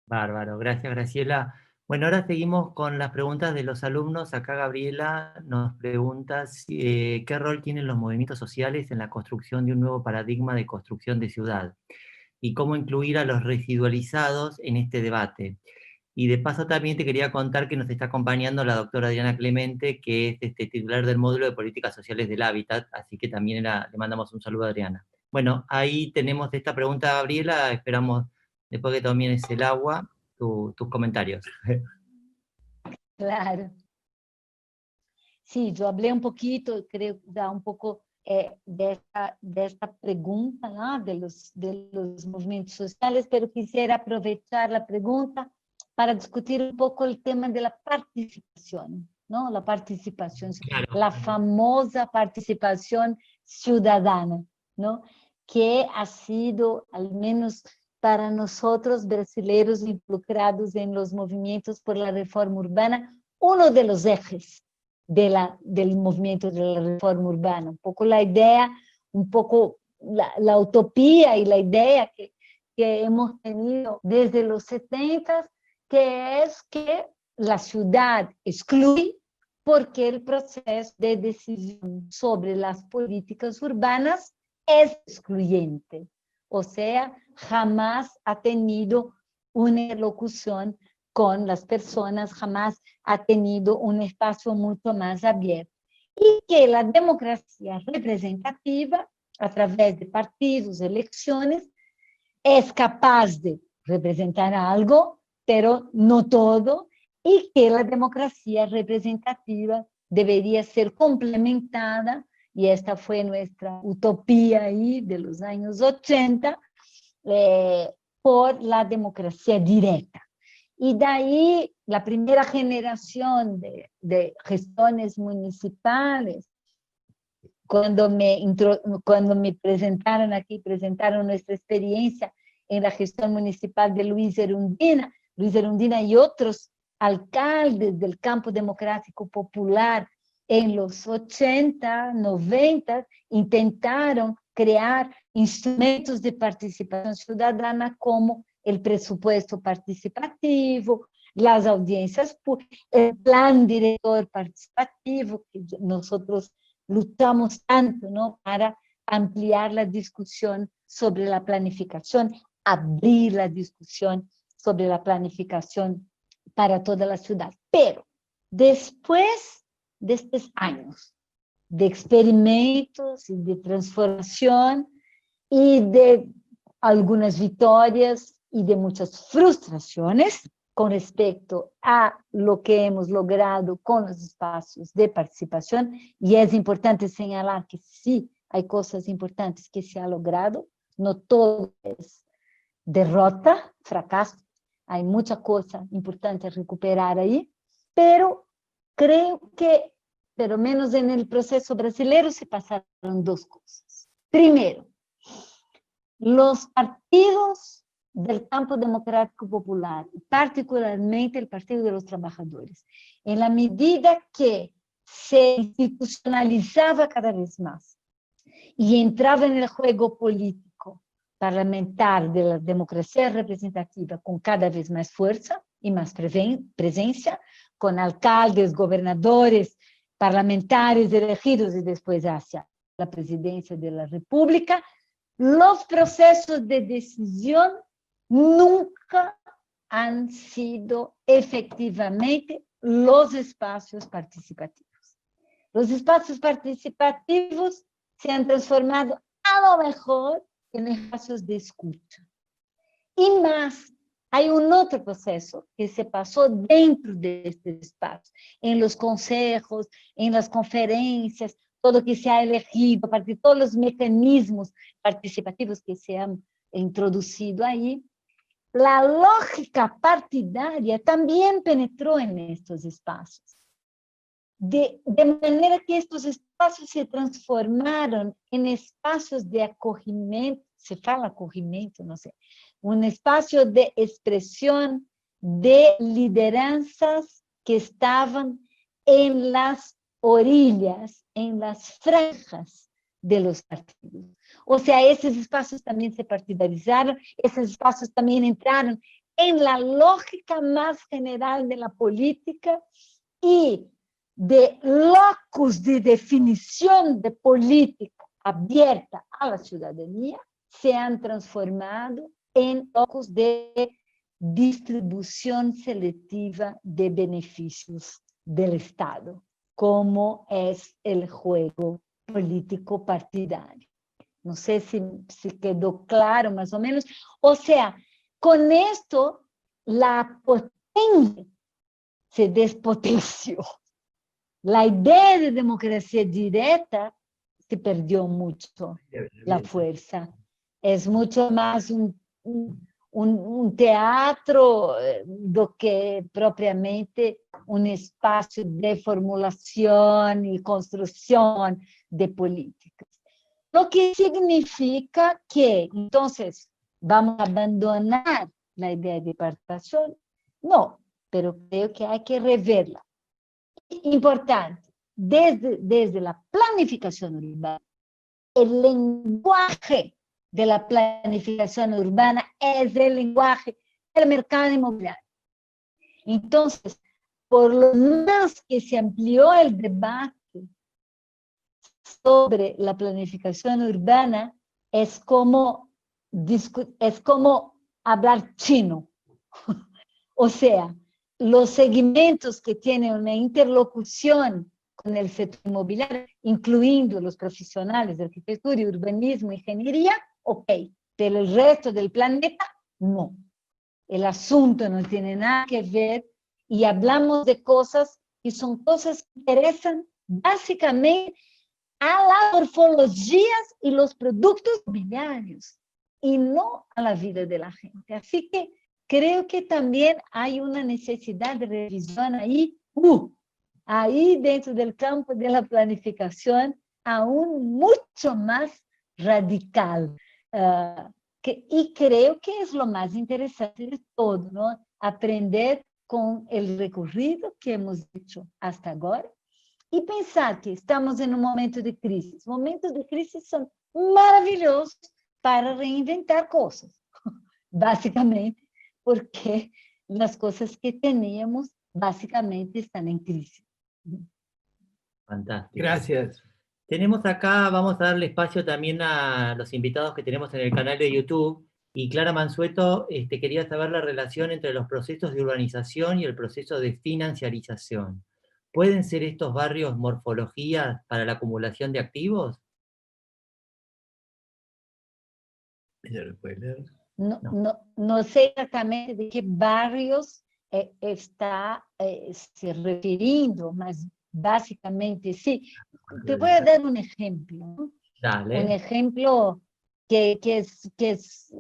Bárbaro, gracias Graciela. Bueno, ahora seguimos con las preguntas de los alumnos. Acá Gabriela nos pregunta qué rol tienen los movimientos sociales en la construcción de un nuevo paradigma de construcción de ciudad y cómo incluir a los residualizados en este debate. Y de paso también te quería contar que nos está acompañando la doctora Adriana Clemente, que es titular del módulo de políticas sociales del hábitat, así que también le mandamos un saludo a Adriana. Bueno, ahí tenemos esta pregunta, Gabriela, esperamos después que tomes el agua, tus comentarios. Claro. Sí, yo hablé un poquito, creo que da un poco de esta pregunta, ¿no? de los movimientos sociales, pero quisiera aprovechar la pregunta para discutir un poco el tema de la participación, ¿no? La participación, Claro. La famosa participación ciudadana, ¿no? Que ha sido, al menos para nosotros brasileños involucrados en los movimientos por la reforma urbana, uno de los ejes del movimiento de la reforma urbana. Un poco la idea, un poco la utopía y la idea que hemos tenido desde los 70, que es que la ciudad excluye porque el proceso de decisión sobre las políticas urbanas es excluyente. O sea, jamás ha tenido una locución con las personas, jamás ha tenido un espacio mucho más abierto. Y que la democracia representativa, a través de partidos, elecciones, es capaz de representar algo, pero no todo, y que la democracia representativa debería ser complementada, y esta fue nuestra utopía ahí de los años 80, por la democracia directa. Y de ahí la primera generación de gestiones municipales, cuando me presentaron aquí, presentaron nuestra experiencia, en la gestión municipal de Luis Erundina y otros alcaldes del campo democrático popular en los 80, 90, intentaron crear instrumentos de participación ciudadana como el presupuesto participativo, las audiencias, el plan director participativo, que nosotros luchamos tanto, ¿no?, para ampliar la discusión sobre la planificación, abrir la discusión sobre la planificación para toda la ciudad. Pero después de estos años de experimentos y de transformación y de algunas victorias y de muchas frustraciones con respecto a lo que hemos logrado con los espacios de participación, y es importante señalar que sí, hay cosas importantes que se ha logrado, no todo es derrota, fracaso, hay mucha cosa importante a recuperar ahí, pero creo que, pero menos en el proceso brasileño, se pasaron dos cosas. Primero, los partidos del campo democrático popular, particularmente el Partido de los Trabajadores, en la medida que se institucionalizaba cada vez más y entraba en el juego político parlamentar de la democracia representativa con cada vez más fuerza y más presencia, con alcaldes, gobernadores, parlamentares elegidos y después hacia la presidencia de la República, los procesos de decisión nunca han sido efectivamente los espacios participativos. Los espacios participativos se han transformado a lo mejor en espacios de escucha. Y más, hay un otro proceso que se pasó dentro de este espacio, en los consejos, en las conferencias, todo que se ha elegido, a partir de todos los mecanismos participativos que se han introducido ahí, la lógica partidaria también penetró en estos espacios. De manera que estos espacios se transformaron en espacios de acogimiento, se fala acogimiento, no sé, un espacio de expresión de lideranzas que estaban en las orillas, en las franjas de los partidos. O sea, esos espacios también se partidarizaron, esos espacios también entraron en la lógica más general de la política y de locus de definición de política abierta a la ciudadanía, se han transformado en locus de distribución selectiva de beneficios del Estado, como es el juego político partidario. No sé si quedó claro más o menos. O sea, con esto la potencia se despotenció. La idea de democracia directa se perdió mucho la fuerza. Es mucho más un teatro do que propiamente un espacio de formulación y construcción de políticas. Lo que significa que, entonces, vamos a abandonar la idea de participación. No, pero creo que hay que reverla. Importante, desde la planificación urbana, el lenguaje de la planificación urbana es el lenguaje del mercado inmobiliario. Entonces, por lo más que se amplió el debate sobre la planificación urbana, es como hablar chino. O sea, los segmentos que tienen una interlocución con el sector inmobiliario, incluyendo los profesionales de arquitectura, urbanismo, ingeniería, ok, pero el resto del planeta, no. El asunto no tiene nada que ver y hablamos de cosas que son cosas que interesan básicamente a las morfologías y los productos inmobiliarios y no a la vida de la gente. Así que creo que también hay una necesidad de revisión ahí dentro del campo de la planificación, aún mucho más radical. y creo que es lo más interesante de todo, ¿no? Aprender con el recorrido que hemos hecho hasta ahora y pensar que estamos en un momento de crisis. Momentos de crisis son maravillosos para reinventar cosas, básicamente, porque las cosas que teníamos básicamente están en crisis. Fantástico. Gracias. Tenemos acá, vamos a darle espacio también a los invitados que tenemos en el canal de YouTube. Y Clara Mansueto quería saber la relación entre los procesos de urbanización y el proceso de financiarización. ¿Pueden ser estos barrios morfologías para la acumulación de activos? No sé exactamente de qué barrios está se refiriendo, mas básicamente sí. Te voy a dar un ejemplo, ¿no? Dale. Un ejemplo que es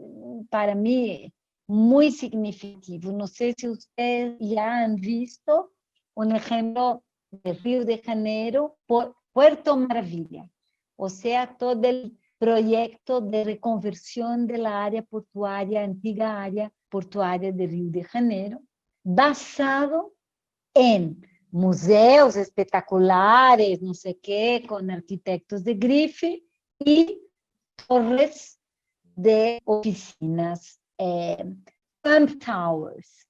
para mí muy significativo. No sé si ustedes ya han visto un ejemplo de Río de Janeiro por Puerto Maravilla, o sea, todo el proyecto de reconversión de la área portuaria, antigua área portuaria de Río de Janeiro, basado en museos espectaculares, no sé qué, con arquitectos de grife y torres de oficinas, Trump Towers,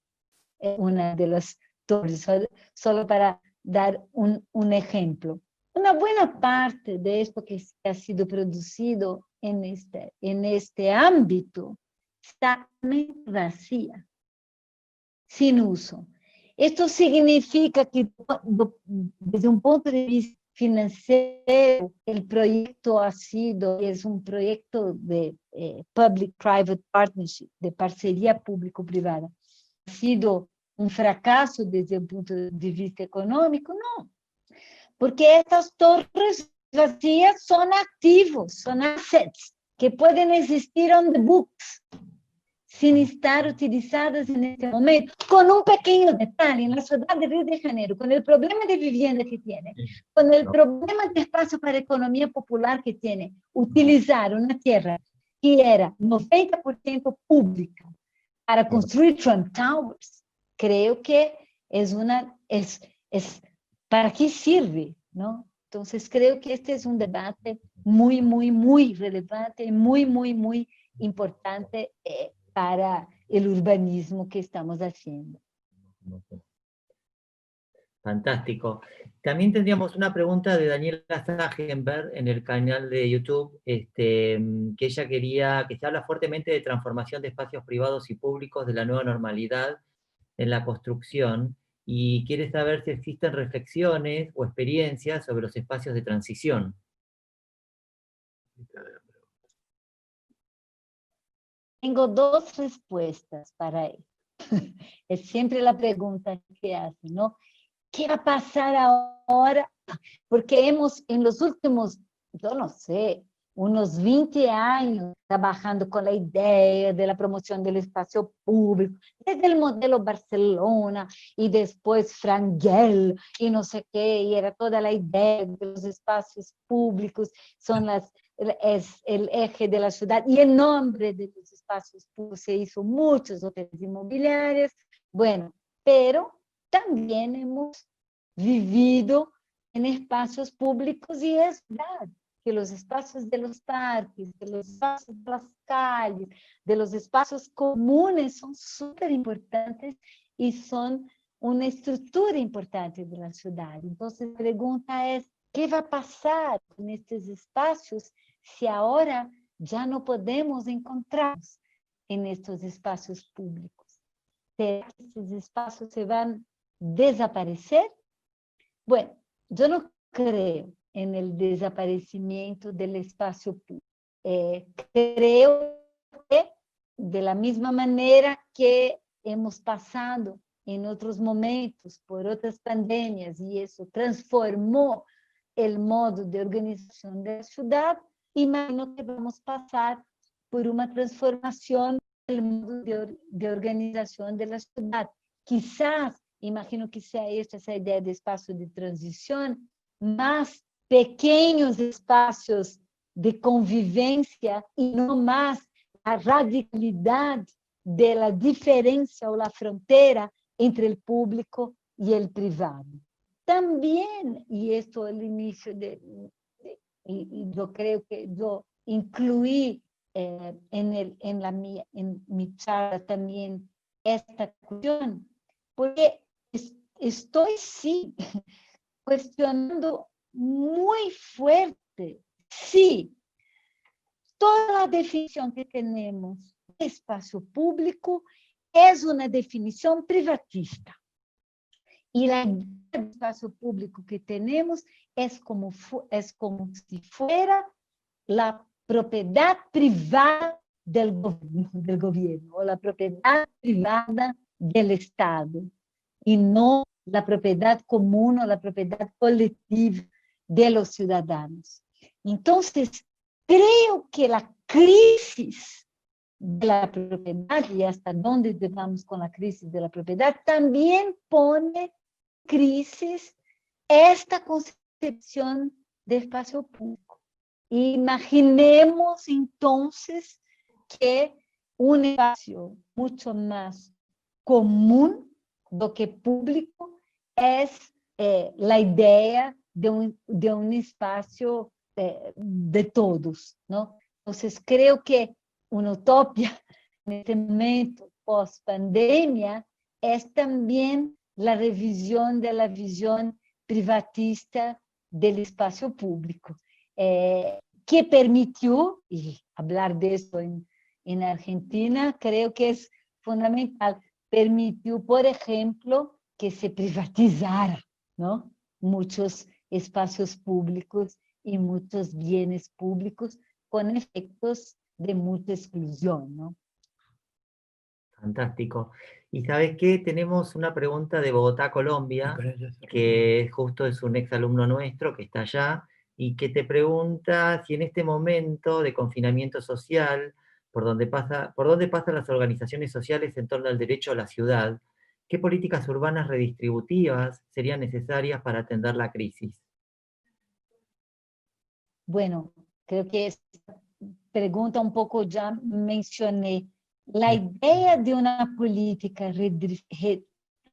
una de las torres, solo para dar un ejemplo. Una buena parte de esto que ha sido producido en este ámbito está vacía, sin uso. Esto significa que desde un punto de vista financiero, el proyecto es un proyecto de Public-Private Partnership, de parcería público-privada. ¿Ha sido un fracaso desde el punto de vista económico? No, porque estas torres vacías son activos, son assets que pueden existir on the books, sin estar utilizadas en este momento, con un pequeño detalle, en la ciudad de Río de Janeiro, con el problema de vivienda que tiene, con el problema de espacio para economía popular que tiene, utilizar una tierra que era 90% pública para construir Trump Towers, creo que es ¿para qué sirve? ¿No? Entonces creo que este es un debate muy, muy, muy relevante, muy, muy, muy importante para el urbanismo que estamos haciendo. Fantástico. También tendríamos una pregunta de Daniela Sagenberg en el canal de YouTube, que ella quería, que se habla fuertemente de transformación de espacios privados y públicos de la nueva normalidad en la construcción, y quiere saber si existen reflexiones o experiencias sobre los espacios de transición. Tengo dos respuestas para él. Es siempre la pregunta que hacen, ¿no? ¿Qué va a pasar ahora? Porque hemos, en los últimos, yo no sé, unos 20 años trabajando con la idea de la promoción del espacio público, desde el modelo Barcelona y después Frangel y no sé qué, y era toda la idea de los espacios públicos son es el eje de la ciudad, y en nombre de los espacios públicos se hizo muchos hoteles inmobiliarios, bueno, pero también hemos vivido en espacios públicos y es verdad que los espacios de los parques, de los espacios de las calles, de los espacios comunes son súper importantes y son una estructura importante de la ciudad. Entonces la pregunta es, ¿qué va a pasar con estos espacios si ahora ya no podemos encontrarnos en estos espacios públicos? ¿Será que estos espacios se van a desaparecer? Bueno, yo no creo en el desaparecimiento del espacio público. Creo que de la misma manera que hemos pasado en otros momentos por otras pandemias y eso transformó el modo de organización de la ciudad, imagino que vamos a pasar por una transformación del modo de organización de la ciudad. Quizás, imagino que sea esa idea de espacio de transición, más pequeños espacios de convivencia y no más a radicalidad de la diferencia o la frontera entre el público y el privado. También, y esto es el inicio y yo creo que yo incluí en mi charla también esta cuestión, porque estoy sí cuestionando muy fuerte si toda la definición que tenemos de espacio público es una definición privatista. Y la idea de espacio público que tenemos es como si fuera la propiedad privada del gobierno o la propiedad privada del Estado y no la propiedad común o la propiedad colectiva de los ciudadanos. Entonces, creo que la crisis de la propiedad y hasta dónde llegamos con la crisis de la propiedad también pone crisis esta concepción de espacio público. Imaginemos entonces que un espacio mucho más común do que público es la idea de un espacio de todos, ¿no? Entonces creo que una utopía en este momento post-pandemia es también la revisión de la visión privatista del espacio público, que permitió, y hablar de esto en Argentina creo que es fundamental, permitió, por ejemplo, que se privatizara, ¿no? Muchos espacios públicos y muchos bienes públicos con efectos de mucha exclusión, ¿no? Fantástico. Y ¿sabes qué? Tenemos una pregunta de Bogotá, Colombia, que justo es un exalumno nuestro que está allá, y que te pregunta si en este momento de confinamiento social, por dónde pasan las organizaciones sociales en torno al derecho a la ciudad, ¿qué políticas urbanas redistributivas serían necesarias para atender la crisis? Bueno, creo que esta pregunta un poco ya mencioné. La idea de una política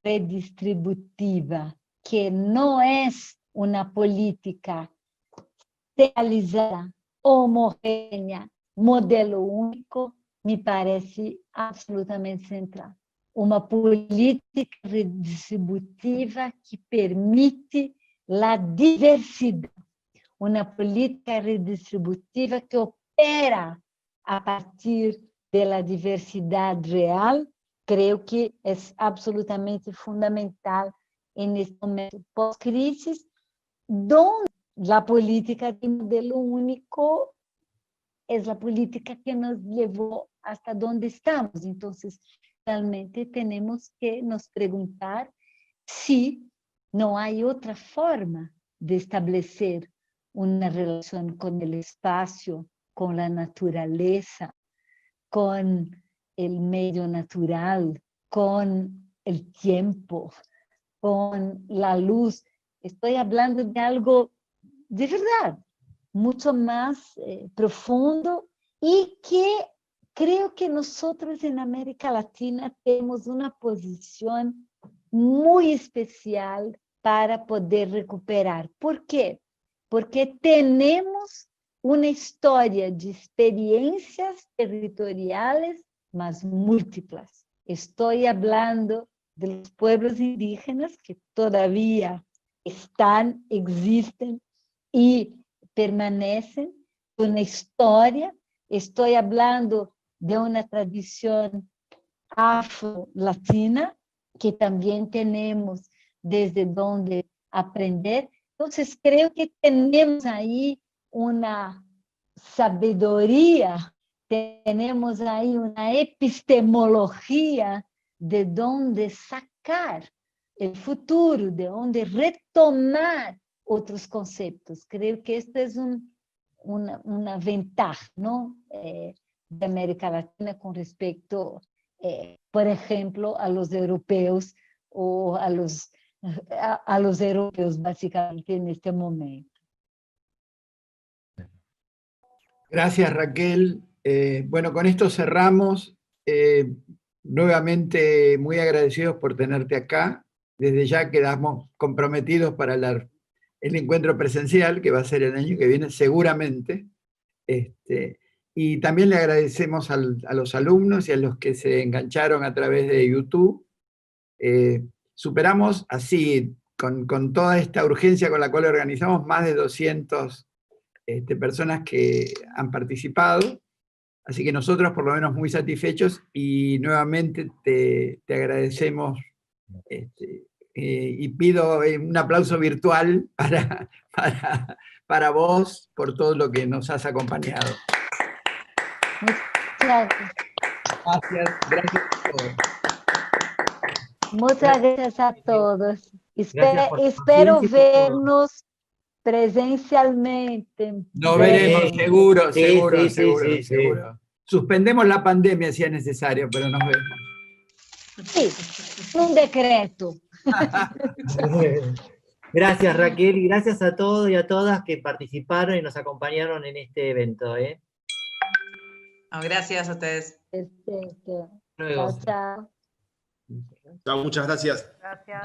redistributiva que no es una política centralizada, homogénea, modelo único, me parece absolutamente central. Una política redistributiva que permite la diversidad. Una política redistributiva que opera a partir de la diversidad real, creo que es absolutamente fundamental en este momento post-crisis, donde la política de modelo único es la política que nos llevó hasta donde estamos. Entonces, realmente tenemos que nos preguntar si no hay otra forma de establecer una relación con el espacio, con la naturaleza, con el medio natural, con el tiempo, con la luz. Estoy hablando de algo de verdad, mucho más profundo y que creo que nosotros en América Latina tenemos una posición muy especial para poder recuperar. ¿Por qué? Porque tenemos una historia de experiencias territoriales más múltiples. Estoy hablando de los pueblos indígenas que todavía están, existen y permanecen, una historia. Estoy hablando de una tradición afro-latina que también tenemos desde donde aprender. Entonces, creo que tenemos ahí una sabiduría, tenemos ahí una epistemología de dónde sacar el futuro, de dónde retomar otros conceptos. Creo que esta es una ventaja, ¿no? De América Latina con respecto, por ejemplo, a los europeos o a los europeos básicamente en este momento. Gracias, Raquel. Bueno, con esto cerramos. Nuevamente muy agradecidos por tenerte acá. Desde ya quedamos comprometidos para el encuentro presencial, que va a ser el año que viene, seguramente. Y también le agradecemos a los alumnos y a los que se engancharon a través de YouTube. Superamos así, con toda esta urgencia con la cual organizamos, más de 200 personas que han participado. Así que nosotros por lo menos muy satisfechos y nuevamente te agradecemos y pido un aplauso virtual para vos por todo lo que nos has acompañado. Gracias a todos. Muchas gracias a todos. Gracias Espero vernos presencialmente. Nos veremos, seguro, Sí, seguro, sí, seguro, sí, seguro. Suspendemos la pandemia si es necesario, pero nos vemos. Sí, un decreto. Gracias, Raquel, y gracias a todos y a todas que participaron y nos acompañaron en este evento. Gracias a ustedes. Perfecto. Luego. Chao, chao. Chao, muchas gracias. Gracias.